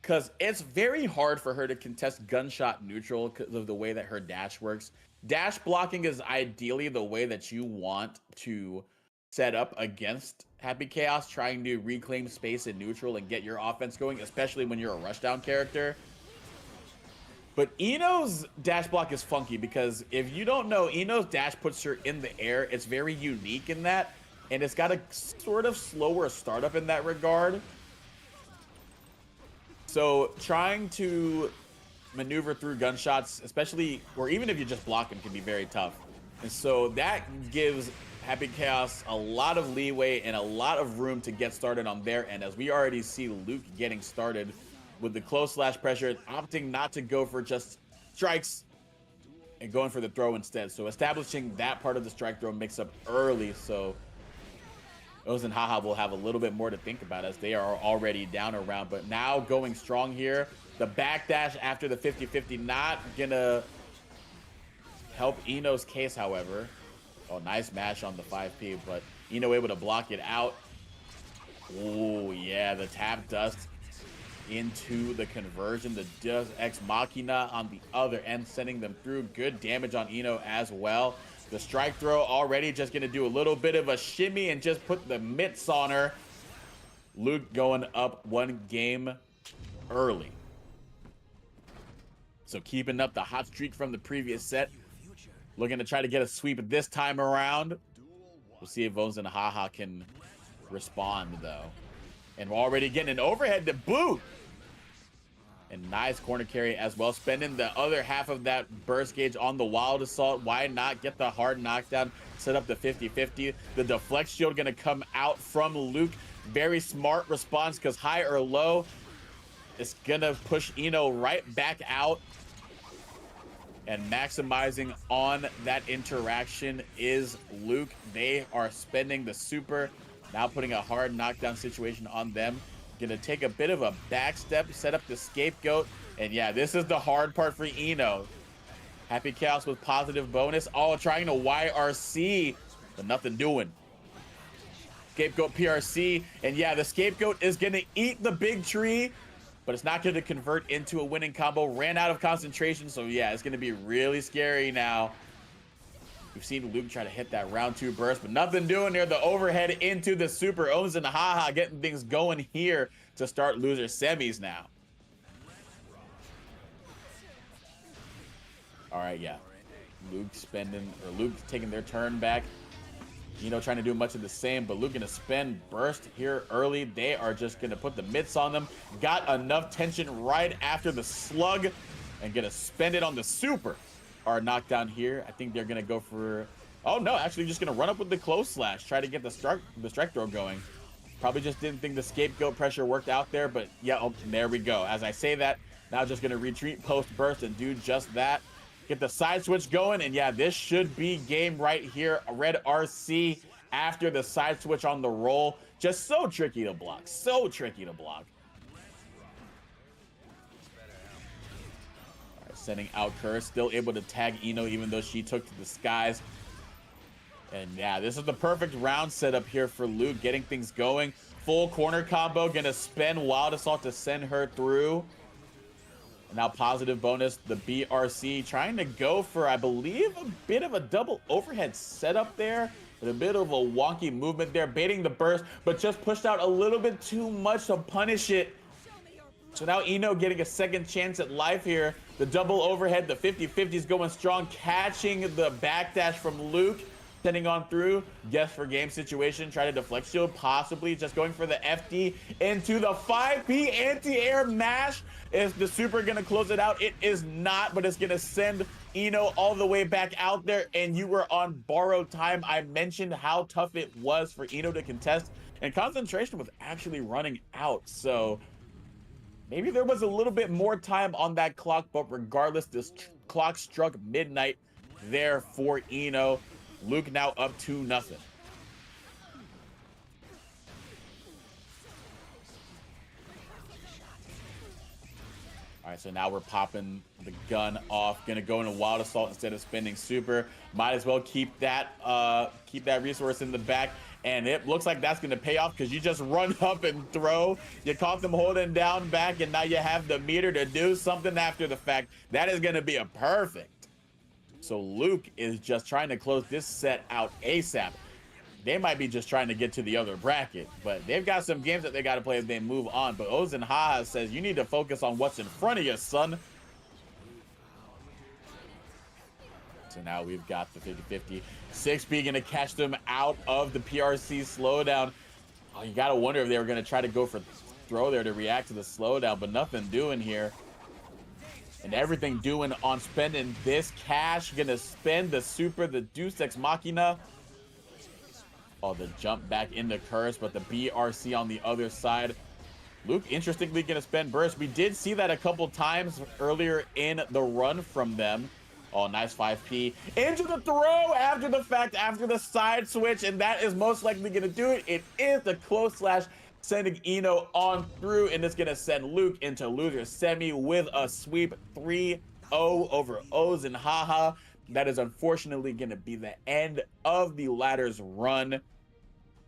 because it's very hard for her to contest gunshot neutral because of the way that her dash works. Dash blocking is ideally the way that you want to set up against Happy Chaos, trying to reclaim space in neutral and get your offense going, especially when you're a rushdown character. But Eno's dash block is funky because if you don't know, Eno's dash puts her in the air. It's very unique in that. And it's got a sort of slower startup in that regard. So trying to maneuver through gunshots, especially, or even if you just block them, can be very tough. And so that gives Happy Chaos a lot of leeway and a lot of room to get started on their end, as we already see Luke getting started with the close slash pressure, opting not to go for just strikes and going for the throw instead. So establishing that part of the strike throw mix up early, so Oz and Haha will have a little bit more to think about as they are already down a round. But now going strong here. The backdash after the 50-50 not gonna help Eno's case, however. Oh, nice mash on the 5P, but Eno able to block it out. Oh, yeah, the tap dust into the conversion. The Deus Ex Machina on the other end, sending them through. Good damage on Eno as well. The strike throw already just going to do a little bit of a shimmy and just put the mitts on her. Luke going up 1 game early. So keeping up the hot streak from the previous set. Looking to try to get a sweep this time around. We'll see if Oz and Haha can respond, though. And we're already getting an overhead to boot. And nice corner carry as well. Spending the other half of that burst gauge on the Wild Assault. Why not get the hard knockdown? Set up the 50-50. The deflect shield going to come out from Luke. Very smart response because high or low, it's going to push Eno right back out. And maximizing on that interaction is Luke. They are spending the super. Now putting a hard knockdown situation on them. Gonna take a bit of a back step, set up the scapegoat. And yeah, this is the hard part for Eno. Happy Chaos with positive bonus. Oh, trying to YRC, but nothing doing. Scapegoat PRC. And yeah, the scapegoat is gonna eat the big tree, but it's not gonna convert into a winning combo. Ran out of concentration, so yeah, it's gonna be really scary now. We've seen Luke try to hit that round 2 burst, but nothing doing there. The overhead into the super. Oz and Haha getting things going here to start loser semis now. All right, yeah. Luke taking their turn back. Eno trying to do much of the same, but Luke gonna spend burst here early. They are just gonna put the mitts on them. Got enough tension right after the slug and gonna spend it on the super. Are knocked down here. I think they're gonna go for, oh no, actually just gonna run up with the close slash, try to get the strike throw going. Probably just didn't think the scapegoat pressure worked out there, but yeah, oh, there we go. As I say that, now just gonna retreat post burst and do just that. Get the side switch going, and yeah, this should be game right here. Red RC after the side switch on the roll. Just so tricky to block, so tricky to block. All right, sending out Curse, still able to tag Ino even though she took to the skies. And yeah, this is the perfect round setup here for Luke, getting things going. Full corner combo, gonna spend Wild Assault to send her through. And now positive bonus, the BRC trying to go for, I believe, a bit of a double overhead setup there. With a bit of a wonky movement there, baiting the burst, but just pushed out a little bit too much to punish it. So now Ino getting a second chance at life here. The double overhead, the 50-50 is going strong, catching the backdash from Luke. Sending on through, guess for game situation, try to deflect shield, possibly just going for the FD into the 5P anti-air mash. Is the super gonna close it out? It is not, but it's gonna send Ino all the way back out there, and you were on borrowed time. I mentioned how tough it was for Ino to contest, and concentration was actually running out, so maybe there was a little bit more time on that clock, but regardless, this clock struck midnight there for Ino. Luke now up 2-0. All right, so now we're popping the gun off. Gonna go into Wild Assault instead of spending super. Might as well keep that resource in the back. And it looks like that's gonna pay off because you just run up and throw. You caught them holding down back, and now you have the meter to do something after the fact. That is gonna be a perfect. So Luke is just trying to close this set out ASAP. They might be just trying to get to the other bracket, but they've got some games that they got to play if they move on. But Ozen Haha says, you need to focus on what's in front of you, son. So now we've got the 50-50. 6B going to catch them out of the PRC slowdown. Oh, you got to wonder if they were going to try to go for throw there to react to the slowdown, but nothing doing here. And everything doing on spending this cash. Gonna spend the super, the Deus Ex Machina. Oh, the jump back into Curse, but the BRC on the other side. Luke, interestingly, gonna spend burst. We did see that a couple times earlier in the run from them. Oh, nice 5P. Into the throw after the fact, after the side switch, and that is most likely gonna do it. It is the close slash, sending Ino on through, and it's gonna send Luke into loser semi with a sweep 3-0 over Ozen Haha. That is unfortunately gonna be the end of the ladder's run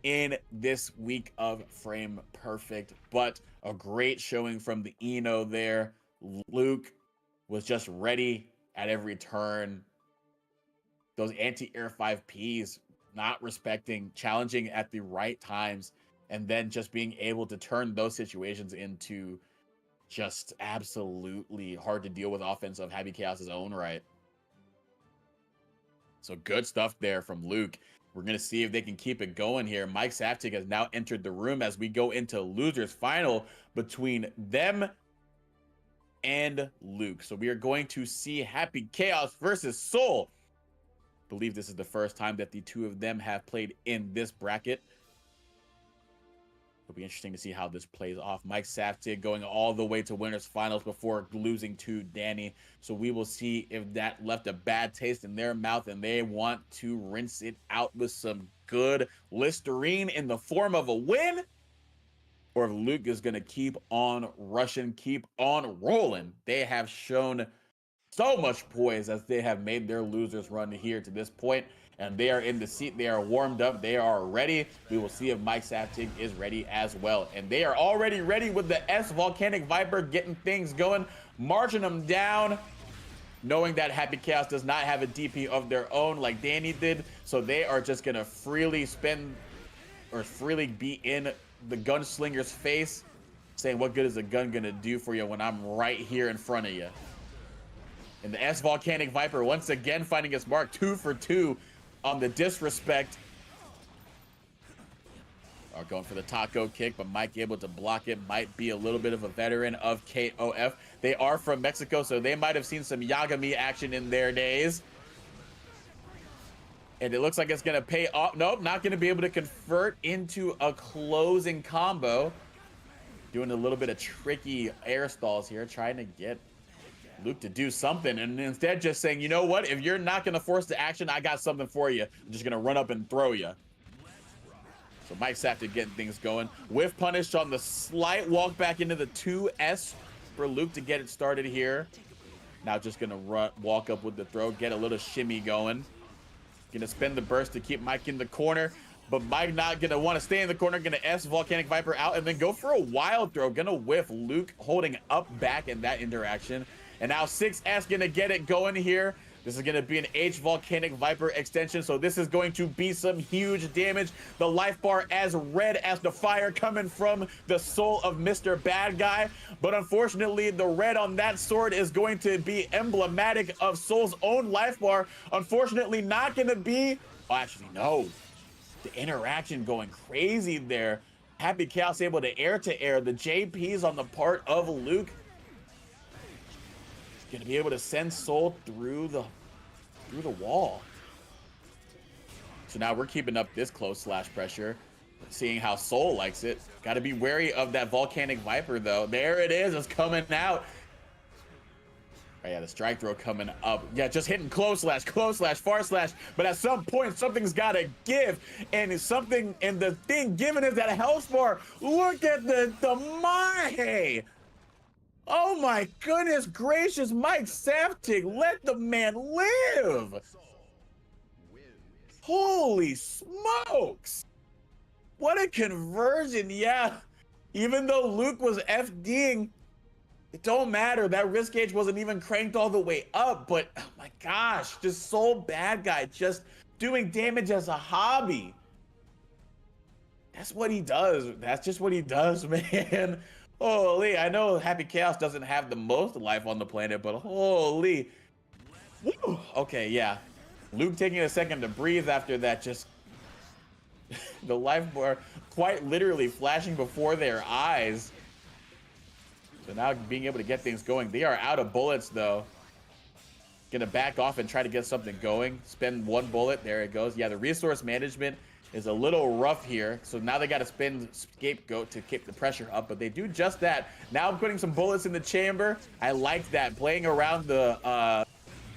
in this week of Frame Perfect, but a great showing from the Ino there. Luke was just ready at every turn. Those anti-air 5Ps, not respecting, challenging at the right times, and then just being able to turn those situations into just absolutely hard to deal with offense of Happy Chaos's own right. So good stuff there from Luke. We're going to see if they can keep it going here. Mike Saftig has now entered the room as we go into losers final between them and Luke. So we are going to see Happy Chaos versus Soul. I believe this is the first time that the two of them have played in this bracket. It'll be interesting to see how this plays off. Mike Saftig going all the way to winners finals before losing to Danny. So we will see if that left a bad taste in their mouth and they want to rinse it out with some good Listerine in the form of a win. Or if Luke is going to keep on rushing, keep on rolling. They have shown so much poise as they have made their losers run here to this point. And they are in the seat. They are warmed up. They are ready. We will see if Mike Saftig is ready as well. And they are already ready with the S Volcanic Viper getting things going, marching them down, knowing that Happy Chaos does not have a DP of their own like Danny did. So they are just going to freely spend or freely be in the gunslinger's face, saying, what good is a gun going to do for you when I'm right here in front of you? And the S Volcanic Viper once again finding its mark, 2 for 2 on the disrespect. Are going for the taco kick, but Mike able to block it. Might be a little bit of a veteran of KOF. They are from Mexico, so they might have seen some Yagami action in their days. And it looks like it's going to pay off. Nope, not going to be able to convert into a closing combo. Doing a little bit of tricky air stalls here, trying to get Luke to do something. And instead just saying, you know what? If you're not going to force the action, I got something for you. I'm just going to run up and throw you. So Mike's after getting things going. Whiff punish on the slight walk back into the 2S for Luke to get it started here. Now just going to walk up with the throw, get a little shimmy going. Going to spend the burst to keep Mike in the corner. But Mike not going to want to stay in the corner. Going to S Volcanic Viper out and then go for a wild throw. Going to whiff. Luke holding up back in that interaction. And now 6S going to get it going here. This is going to be an H Volcanic Viper extension. So this is going to be some huge damage. The life bar as red as the fire coming from the soul of Mr. Bad Guy. But unfortunately, the red on that sword is going to be emblematic of Soul's own life bar. Unfortunately, not going to be... Oh, actually, no. The interaction going crazy there. Happy Chaos able to air. The JPs on the part of Luke. Going to be able to send Soul through the wall. So now we're keeping up this close slash pressure, seeing how Soul likes it. Got to be wary of that Volcanic Viper though. There it is. It's coming out. Oh, yeah, the strike throw coming up. Yeah, just hitting close slash, far slash. But at some point, something's got to give. And the thing given is that health bar. Look at the Mahe. Oh my goodness gracious, Mike Saftig, let the man live. Holy smokes. What a conversion, yeah. Even though Luke was FDing, it don't matter. That risk gauge wasn't even cranked all the way up, but oh my gosh, just Soul Bad Guy, just doing damage as a hobby. That's what he does. That's just what he does, man. Holy, I know Happy Chaos doesn't have the most life on the planet, but holy. Woo. Okay, yeah. Luke taking a second to breathe after that, just the life bar quite literally flashing before their eyes. So now being able to get things going. They are out of bullets though. Gonna back off and try to get something going. Spend one bullet, there it goes. Yeah, the resource management is a little rough here. So now they got to spend Scapegoat to keep the pressure up, but they do just that. Now I'm putting some bullets in the chamber. I like that. Playing around the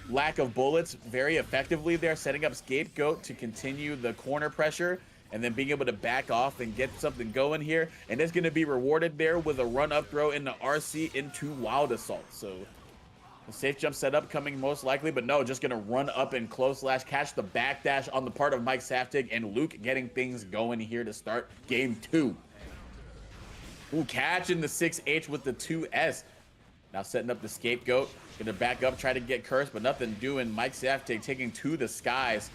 lack of bullets very effectively there, setting up Scapegoat to continue the corner pressure and then being able to back off and get something going here. And it's going to be rewarded there with a run-up throw in the RC into Wild Assault. So the safe jump setup coming most likely, but no, just going to run up and close slash, catch the backdash on the part of Mike Saftig, and Luke getting things going here to start game 2. Ooh, catching the 6H with the 2S. Now setting up the Scapegoat. Going to back up, try to get cursed, but nothing doing. Mike Saftig taking to the skies.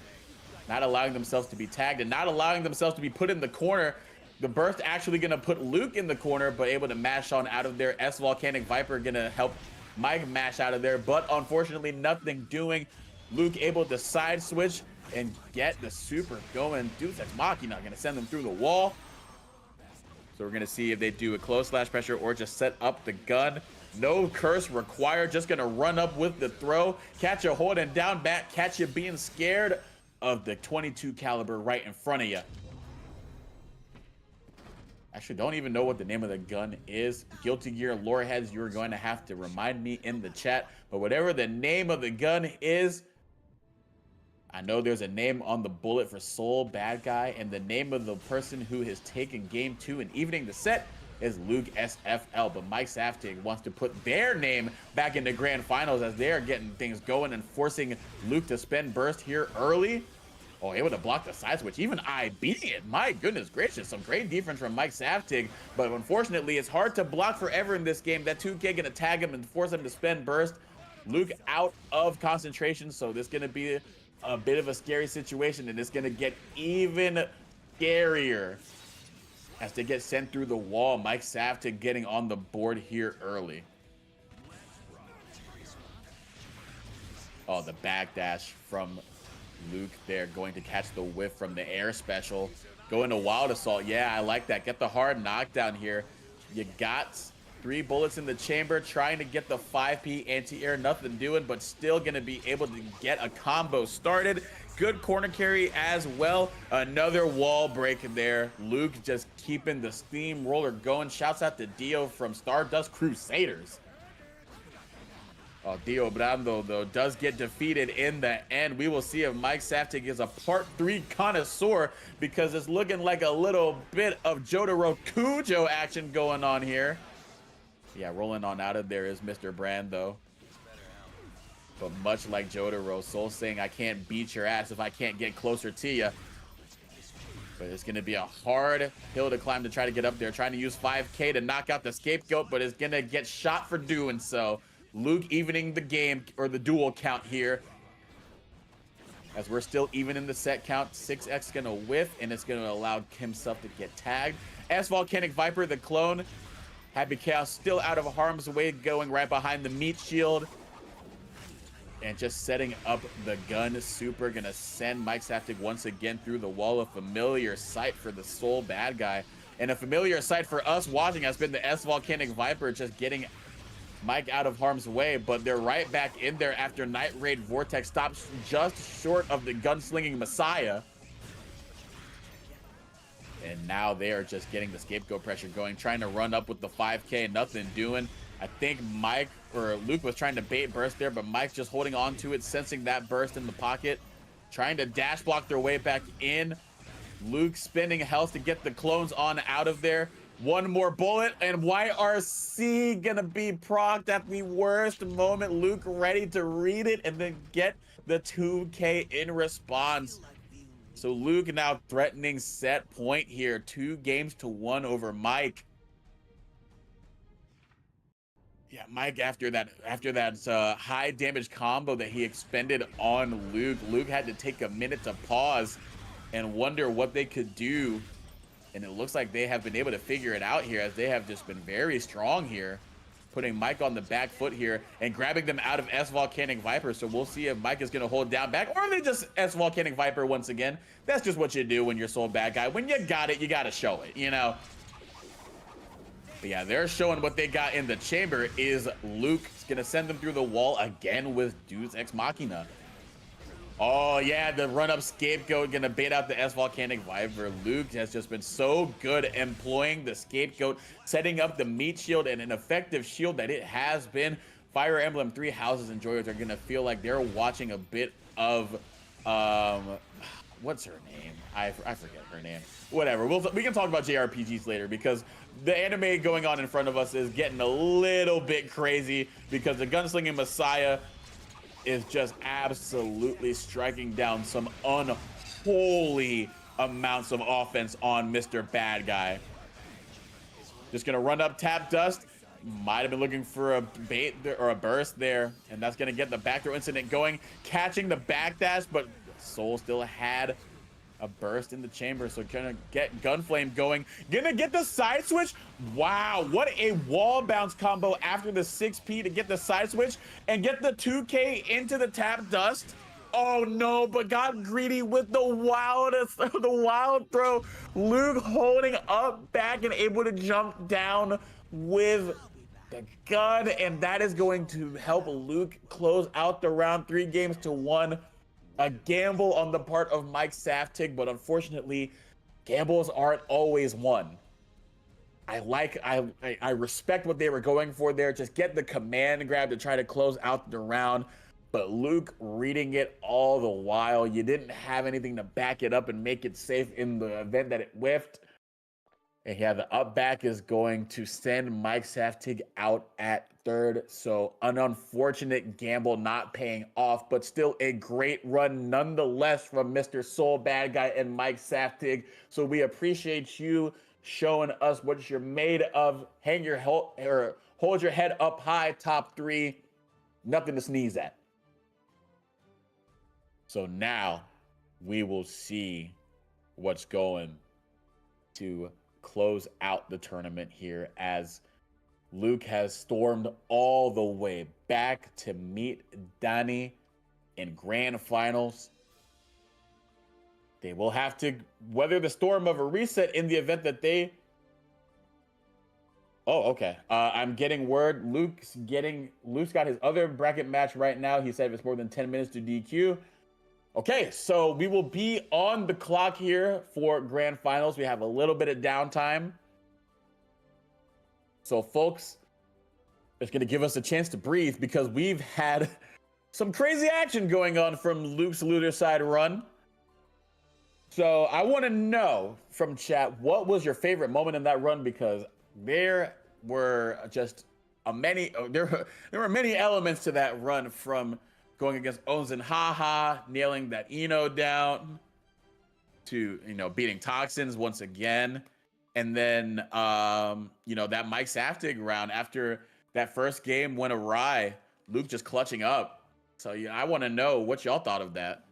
Not allowing themselves to be tagged and not allowing themselves to be put in the corner. The burst actually going to put Luke in the corner, but able to mash on out of there. S Volcanic Viper going to help Mike mash out of there, but unfortunately nothing doing. Luke able to side switch and get the super going. Deus Ex Machina going to send them through the wall. So we're going to see if they do a close slash pressure or just set up the gun. No curse required. Just going to run up with the throw. Catch you holding down back. Catch you being scared of the 22 caliber right in front of you. Actually, don't even know what the name of the gun is. Guilty Gear lore heads, you're going to have to remind me in the chat. But whatever the name of the gun is, I know there's a name on the bullet for Soul Bad Guy, and the name of the person who has taken game 2 and evening the set is Luke SFL. But Mike Saftig wants to put their name back in the grand finals as they're getting things going and forcing Luke to spend burst here early. Oh, able to block the side switch. Even I beating it. My goodness gracious. Some great defense from Mike Saftig. But unfortunately, it's hard to block forever in this game. That 2K going to tag him and force him to spend burst. Luke out of concentration. So this is going to be a bit of a scary situation. And it's going to get even scarier as they get sent through the wall. Mike Saftig getting on the board here early. Oh, the backdash from Luke there, going to catch the whiff from the air special. Going to Wild Assault. Yeah, I like that. Get the hard knockdown here. You got 3 bullets in the chamber, trying to get the 5P anti-air. Nothing doing, but still going to be able to get a combo started. Good corner carry as well. Another wall break there. Luke just keeping the steamroller going. Shouts out to Dio from Stardust Crusaders. Oh, Dio Brando, though, does get defeated in the end. We will see if Mike Saftig is a part 3 connoisseur, because it's looking like a little bit of Jotaro Kujo action going on here. Yeah, rolling on out of there is Mr. Brand, though. But much like Jotaro, Soul saying, I can't beat your ass if I can't get closer to you. But it's going to be a hard hill to climb to try to get up there. Trying to use 5K to knock out the scapegoat, but is going to get shot for doing so. Luke evening the game, or the duel count here. As we're still even in the set count. 6X going to whiff, and it's going to allow himself to get tagged. S Volcanic Viper, the clone. Happy Chaos still out of harm's way, going right behind the meat shield. And just setting up the gun super. Going to send Mike Saftig once again through the wall. A familiar sight for the Soul bad guy. And a familiar sight for us watching has been the S Volcanic Viper just getting Mike out of harm's way, but they're right back in there after Night Raid Vortex stops just short of the gunslinging Messiah. And now they are just getting the scapegoat pressure going, trying to run up with the 5K, nothing doing. I think Mike or Luke was trying to bait burst there, but Mike's just holding on to it, sensing that burst in the pocket, trying to dash block their way back in. Luke spending health to get the clones on out of there. One more bullet, and YRC gonna be procced at the worst moment. Luke ready to read it and then get the 2K in response. So Luke now threatening set point here. 2 games to 1 over Mike. Yeah, Mike, after that high damage combo that he expended on Luke, Luke had to take a minute to pause and wonder what they could do. And it looks like they have been able to figure it out here, as they have just been very strong here, putting Mike on the back foot here and grabbing them out of S Volcanic Viper. So we'll see if Mike is going to hold down back, or if they just S Volcanic Viper once again. That's just what you do when you're Soul bad guy. When you got it, you got to show it, you know? But yeah, they're showing what they got in the chamber. Is Luke's going to send them through the wall again with Deus Ex Machina. Oh, yeah, the run-up scapegoat gonna bait out the S Volcanic Viper. Luke has just been so good employing the scapegoat, setting up the meat shield, and an effective shield that it has been. Fire Emblem 3 Houses enjoyers are gonna feel like they're watching a bit of, what's her name? I forget her name. Whatever, we can talk about JRPGs later, because the anime going on in front of us is getting a little bit crazy, because the Gunslinging Messiah is just absolutely striking down some unholy amounts of offense on Mr. Bad Guy. Just gonna run up, tap dust. Might have been looking for a bait there, or a burst there, and that's gonna get the back throw incident going, catching the backdash, but Soul still had a burst in the chamber, so gonna get Gunflame going. Gonna get the side switch. Wow, what a wall bounce combo after the 6P to get the side switch and get the 2K into the tap dust. Oh no, but got greedy with the wild throw. Luke holding up back and able to jump down with the gun, and that is going to help Luke close out the round. 3 games to 1. A gamble on the part of Mike Saftig, but unfortunately, gambles aren't always won. I respect what they were going for there. Just get the command grab to try to close out the round. But Luke reading it all the while. You didn't have anything to back it up and make it safe in the event that it whiffed. And yeah, the up back is going to send Mike Saftig out at 3rd. So an unfortunate gamble not paying off, but still a great run nonetheless from Mr. Soul Bad Guy and Mike Saftig. So we appreciate you showing us what you're made of. Hold your head up high, top 3. Nothing to sneeze at. So now we will see what's going to close out the tournament here, as Luke has stormed all the way back to meet Danny in grand finals. They will have to weather the storm of a reset in the event that they... Oh, okay. I'm getting word. Luke's got his other bracket match right now. He said if it's more than 10 minutes to DQ. Okay, so we will be on the clock here for grand finals. We have a little bit of downtime. So, folks, it's going to give us a chance to breathe because we've had some crazy action going on from Luke's loser side run. So, I want to know from chat, what was your favorite moment in that run? Because there were just there were many elements to that run, from going against Ozen Haha, nailing that Eno down, to beating Toxins once again, and then that Mike Saftig round after that first game went awry, Luke just clutching up. So yeah, I want to know what y'all thought of that.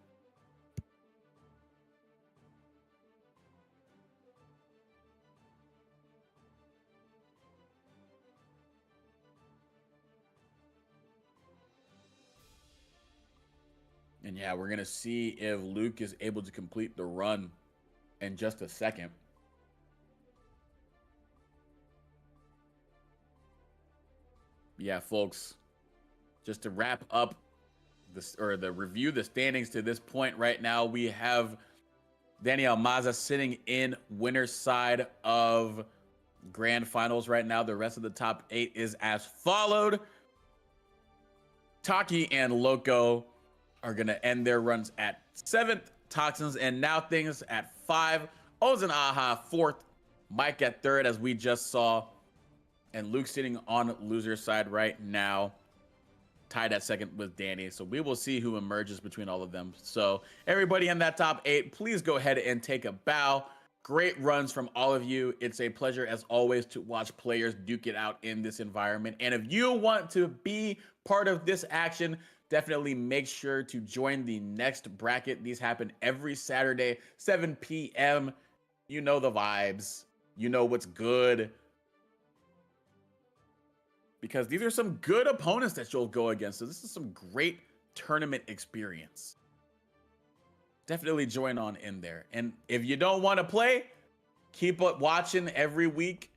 And yeah, we're gonna see if Luke is able to complete the run in just a second. Yeah, folks, just to wrap up this, or the review the standings to this point right now, we have Daniel Maza sitting in winner's side of grand finals right now. The rest of the top 8 is as followed. Taki and Loco are going to end their runs at 7th. Toxins and Now Things at 5. Ozen Aha 4th. Mike at 3rd, as we just saw. And Luke sitting on loser side right now, tied at 2nd with Danny. So we will see who emerges between all of them. So everybody in that top 8, please go ahead and take a bow. Great runs from all of you. It's a pleasure, as always, to watch players duke it out in this environment. And if you want to be part of this action, definitely make sure to join the next bracket. These happen every Saturday, 7 p.m. You know the vibes. You know what's good. Because these are some good opponents that you'll go against. So this is some great tournament experience. Definitely join on in there. And if you don't want to play, keep watching every week.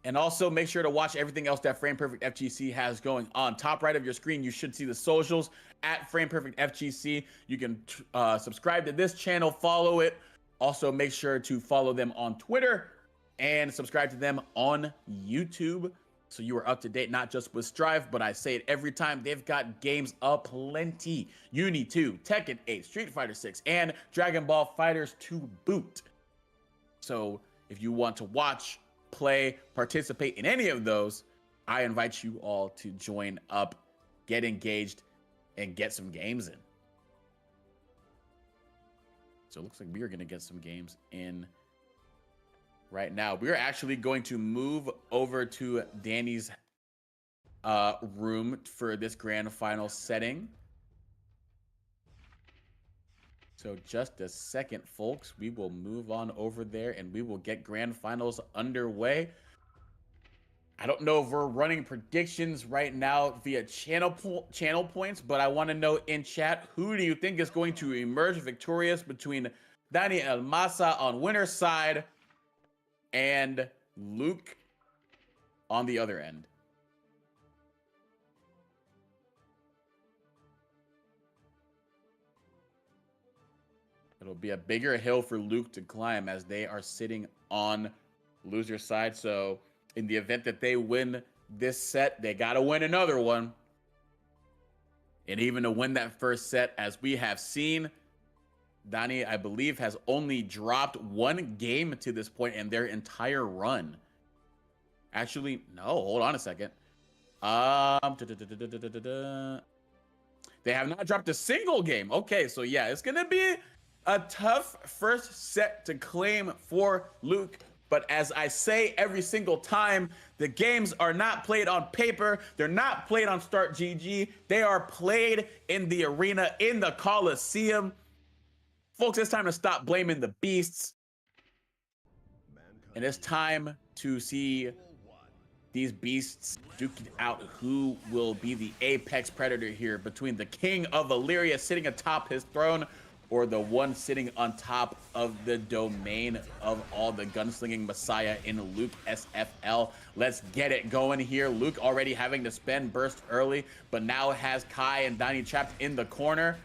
And also make sure to watch everything else that Frame Perfect FGC has going on. Top right of your screen, you should see the socials at Frame Perfect FGC. You can subscribe to this channel, follow it. Also, make sure to follow them on Twitter and subscribe to them on YouTube, so you are up to date, not just with Strive, but I say it every time, they've got games aplenty. Uni 2, Tekken 8, Street Fighter 6, and Dragon Ball FighterZ to boot. So if you want to watch, play, participate in any of those, I invite you all to join up, get engaged, and get some games in. So it looks like we are going to get some games in right now. We're actually going to move over to Danny's room for this grand final setting. So just a second, folks. We will move on over there and we will get grand finals underway. I don't know if we're running predictions right now via channel points, but I want to know in chat, who do you think is going to emerge victorious between Dani Elmasa on winner's side and Luke on the other end? It'll be a bigger hill for Luke to climb, as they are sitting on loser side. So in the event that they win this set, they got to win another one. And even to win that first set, as we have seen, Dani, I believe, has only dropped 1 game to this point in their entire run. Actually, no, hold on a second. They have not dropped a single game. Okay, so yeah, it's going to be a tough first set to claim for Luke. But as I say every single time, the games are not played on paper. They're not played on Start GG. They are played in the arena, in the Coliseum. Folks, it's time to stop blaming the beasts. And it's time to see these beasts duking out who will be the apex predator here, between the king of Valyria sitting atop his throne, or the one sitting on top of the domain of all the gunslinging messiah in Luke SFL. Let's get it going here. Luke already having to spend burst early, but now has Kai and Dani trapped in the corner.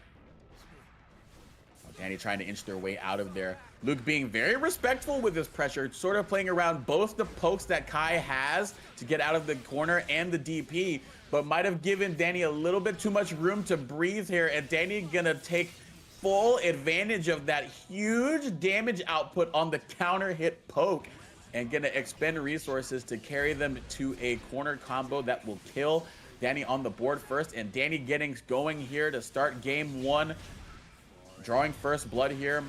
Danny trying to inch their way out of there. Luke being very respectful with his pressure, sort of playing around both the pokes that Kai has to get out of the corner and the DP, but might have given Danny a little bit too much room to breathe here, and Danny gonna take full advantage of that huge damage output on the counter hit poke and gonna expend resources to carry them to a corner combo that will kill Danny on the board first, and Danny getting going here to start game one, drawing first blood here.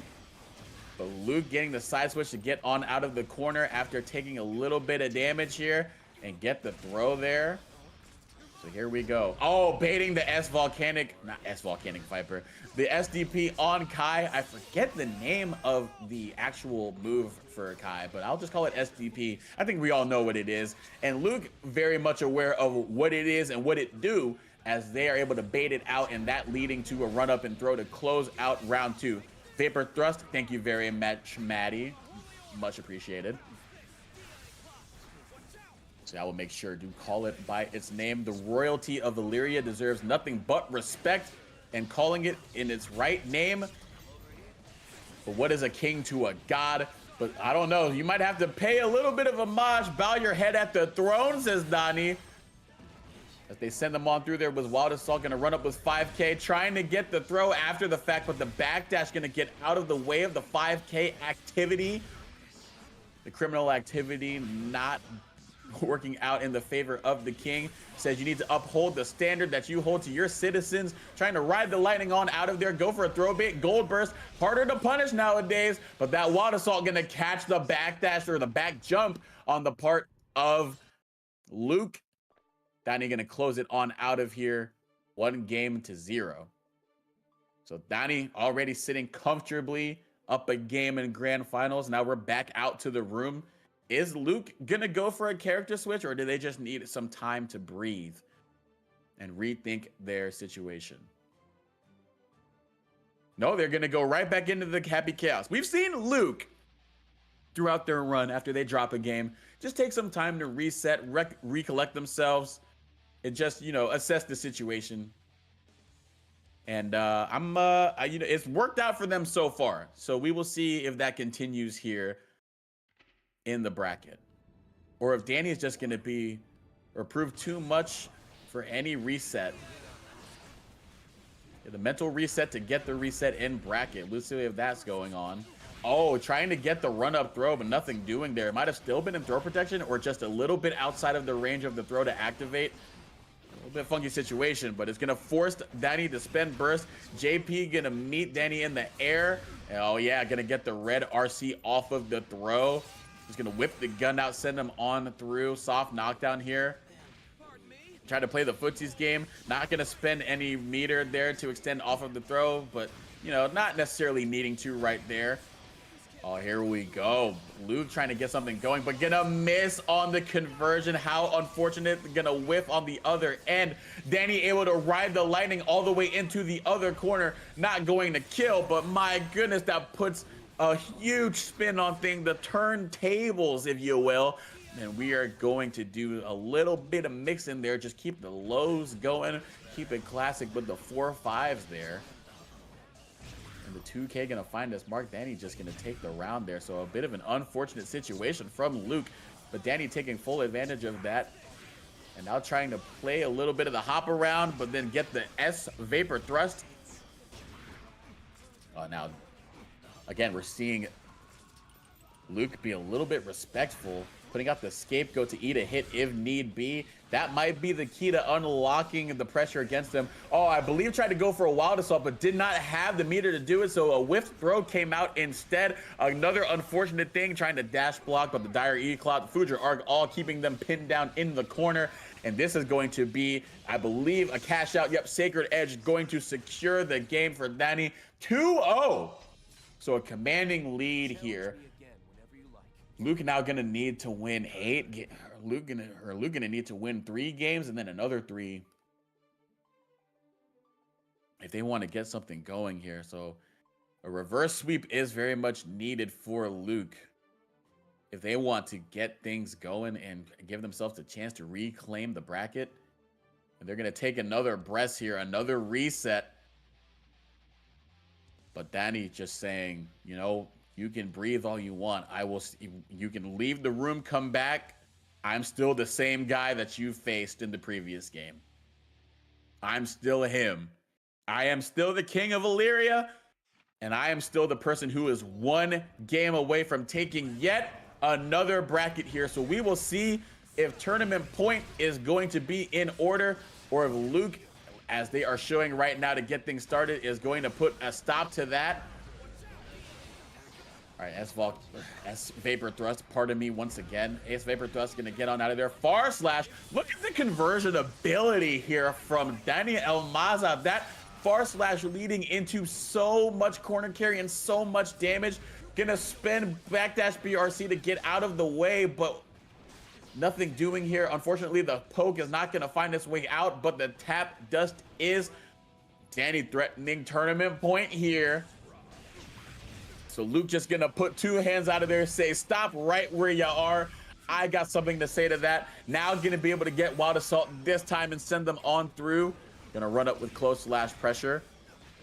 But Luke getting the side switch to get on out of the corner after taking a little bit of damage here and get the throw there. So here we go. Oh, baiting the not S-Volcanic Viper, the SDP on Kai. I forget the name of the actual move for Kai, but I'll just call it SDP. I think we all know what it is. And Luke very much aware of what it is and what it do, as they are able to bait it out, and that leading to a run up and throw to close out round two. Vapor Thrust, thank you very much, Maddie. Much appreciated. So I will make sure to call it by its name. The royalty of Illyria deserves nothing but respect, and calling it in its right name. But what is a king to a god? But I don't know. You might have to pay a little bit of homage. Bow your head at the throne, says Donnie. As they send them on through there, was Wild Assault going to run up with 5K, trying to get the throw after the fact, but the backdash going to get out of the way of the 5K activity. The criminal activity not working out in the favor of the king. Says you need to uphold the standard that you hold to your citizens. Trying to ride the lightning on out of there. Go for a throw bait. Gold burst. Harder to punish nowadays. But that Wild Assault going to catch the backdash or the back jump on the part of Luke. Danny going to close it on out of here. 1-0. So Danny already sitting comfortably up a game in grand finals. Now we're back out to the room. Is Luke going to go for a character switch, or do they just need some time to breathe and rethink their situation? No, they're going to go right back into the Happy Chaos. We've seen Luke throughout their run after they drop a game just take some time to reset, recollect themselves, and just, you know, assess the situation. And it's worked out for them so far. So we will see if that continues here in the bracket, or if Danny is just going to be or prove too much for any reset. The mental reset to get the reset in bracket. Let's see if that's going on. Oh, trying to get the run up throw, but nothing doing there. It might have still been in throw protection, or just a little bit outside of the range of the throw to activate. A little bit funky situation, but it's going to force Danny to spend burst. JP going to meet Danny in the air. Oh yeah, going to get the red RC off of the throw. He's going to whip the gun out, send him on through. Soft knockdown here. Try to play the footsies game. Not going to spend any meter there to extend off of the throw, but, you know, not necessarily needing to right there. Oh, here we go. Luke trying to get something going, but gonna miss on the conversion. How unfortunate. Gonna whiff on the other end. Danny able to ride the lightning all the way into the other corner. Not going to kill, but my goodness, that puts a huge spin on thing. The turntables, if you will. And we are going to do a little bit of mix in there. Just keep the lows going. Keep it classic with the 4-5s there. And the 2K gonna find us. Mark Danny just gonna take the round there. So a bit of an unfortunate situation from Luke, but Danny taking full advantage of that. And now trying to play a little bit of the hop around, but then get the S Vapor Thrust. Now, again, we're seeing Luke be a little bit respectful, putting out the scapegoat to eat a hit if need be. That might be the key to unlocking the pressure against them. Oh, I believe tried to go for a Wild Assault, but did not have the meter to do it, so a whiff throw came out instead. Another unfortunate thing, trying to dash block, but the Dire E-Cloud, Future Arc, all keeping them pinned down in the corner. And this is going to be, I believe, a cash out. Yep, Sacred Edge going to secure the game for Danny. 2-0. So a commanding lead here. Luke now gonna need to win 8. Luke gonna need to win 3 games and then another 3 if they want to get something going here. So a reverse sweep is very much needed for Luke if they want to get things going and give themselves a chance to reclaim the bracket. And they're gonna take another breath here, another reset. But Danny just saying, you know, you can breathe all you want. You can leave the room, come back. I'm still the same guy that you faced in the previous game. I'm still him. I am still the king of Illyria, and I am still the person who is one game away from taking yet another bracket here. So we will see if tournament point is going to be in order, or if Luke, as they are showing right now to get things started, is going to put a stop to that. All right, S Vapor Thrust, pardon me once again. Ace Vapor Thrust gonna get on out of there. Far Slash, look at the conversion ability here from Danny Elmaza. That Far Slash leading into so much corner carry and so much damage. Gonna spin backdash BRC to get out of the way, but nothing doing here. Unfortunately, the poke is not gonna find its way out, but the tap dust is. Danny threatening tournament point here. So Luke just gonna put two hands out of there, say stop right where you are. I got something to say to that. Now gonna be able to get Wild Assault this time and send them on through. Gonna run up with close slash pressure.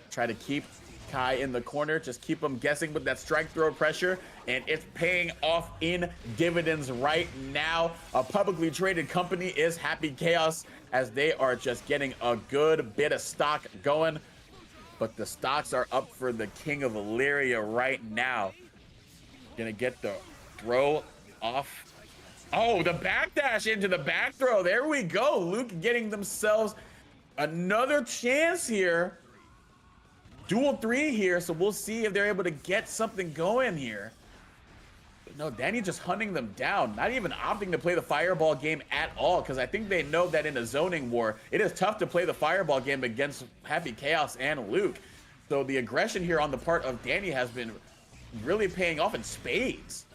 Try to keep Kai in the corner. Just keep him guessing with that strike throw pressure. And it's paying off in dividends right now. A publicly traded company is Happy Chaos, as they are just getting a good bit of stock going. But the stocks are up for the king of Illyria right now. Gonna get the throw off. Oh, the backdash into the back throw. There we go. Luke getting themselves another chance here. Dual 3 here, so we'll see if they're able to get something going here. But no, Danny just hunting them down, not even opting to play the fireball game at all, because I think they know that in a zoning war, it is tough to play the fireball game against Happy Chaos and Luke. So the aggression here on the part of Danny has been really paying off in spades.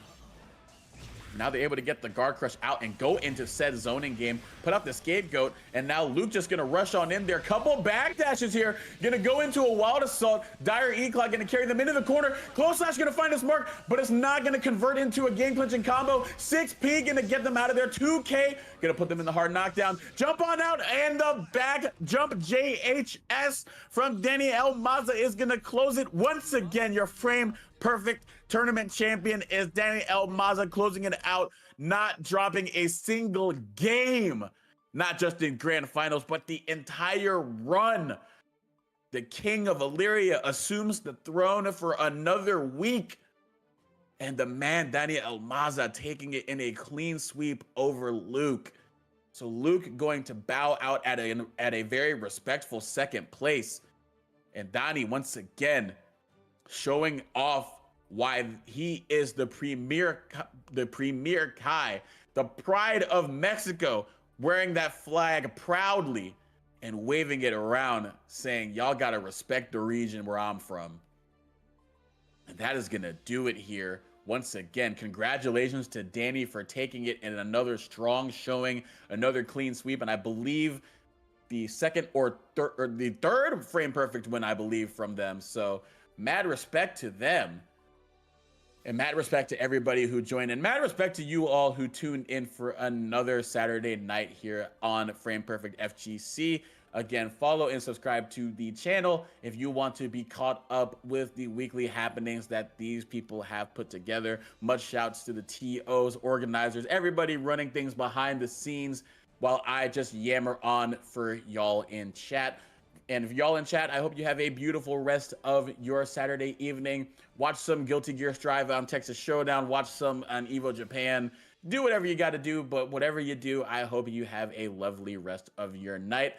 Now they're able to get the guard crush out and go into said zoning game, put out the scapegoat, and now Luke just gonna rush on in there. Couple backdashes here, gonna go into a wild assault. Dire E-Clock gonna carry them into the corner. Close slash gonna find his mark, but it's not gonna convert into a game clinching combo. 6P gonna get them out of there. 2K gonna put them in the hard knockdown. Jump on out, and the back jump JHS from Danny Elmaza is gonna close it once again. Your frame perfect tournament champion is Danny Elmaza, closing it out, not dropping a single game, not just in grand finals, but the entire run. The king of Illyria assumes the throne for another week, and the man Danny Elmaza taking it in a clean sweep over Luke. So Luke going to bow out at a very respectful second place, and Danny once again showing off why he is the premier Kai, the pride of Mexico, wearing that flag proudly and waving it around, saying, y'all gotta respect the region where I'm from. And that is gonna do it here. Once again, congratulations to Danny for taking it in another strong showing, another clean sweep, and I believe the second or the third frame perfect win, I believe, from them. So mad respect to them. And mad respect to everybody who joined in. Mad respect to you all who tuned in for another Saturday night here on Frame Perfect FGC. Again, follow and subscribe to the channel if you want to be caught up with the weekly happenings that these people have put together. Much shouts to the TOs, organizers, everybody running things behind the scenes while I just yammer on for y'all in chat. And if y'all in chat, I hope you have a beautiful rest of your Saturday evening. Watch some Guilty Gear Strive on Texas Showdown. Watch some on Evo Japan. Do whatever you got to do, but whatever you do, I hope you have a lovely rest of your night.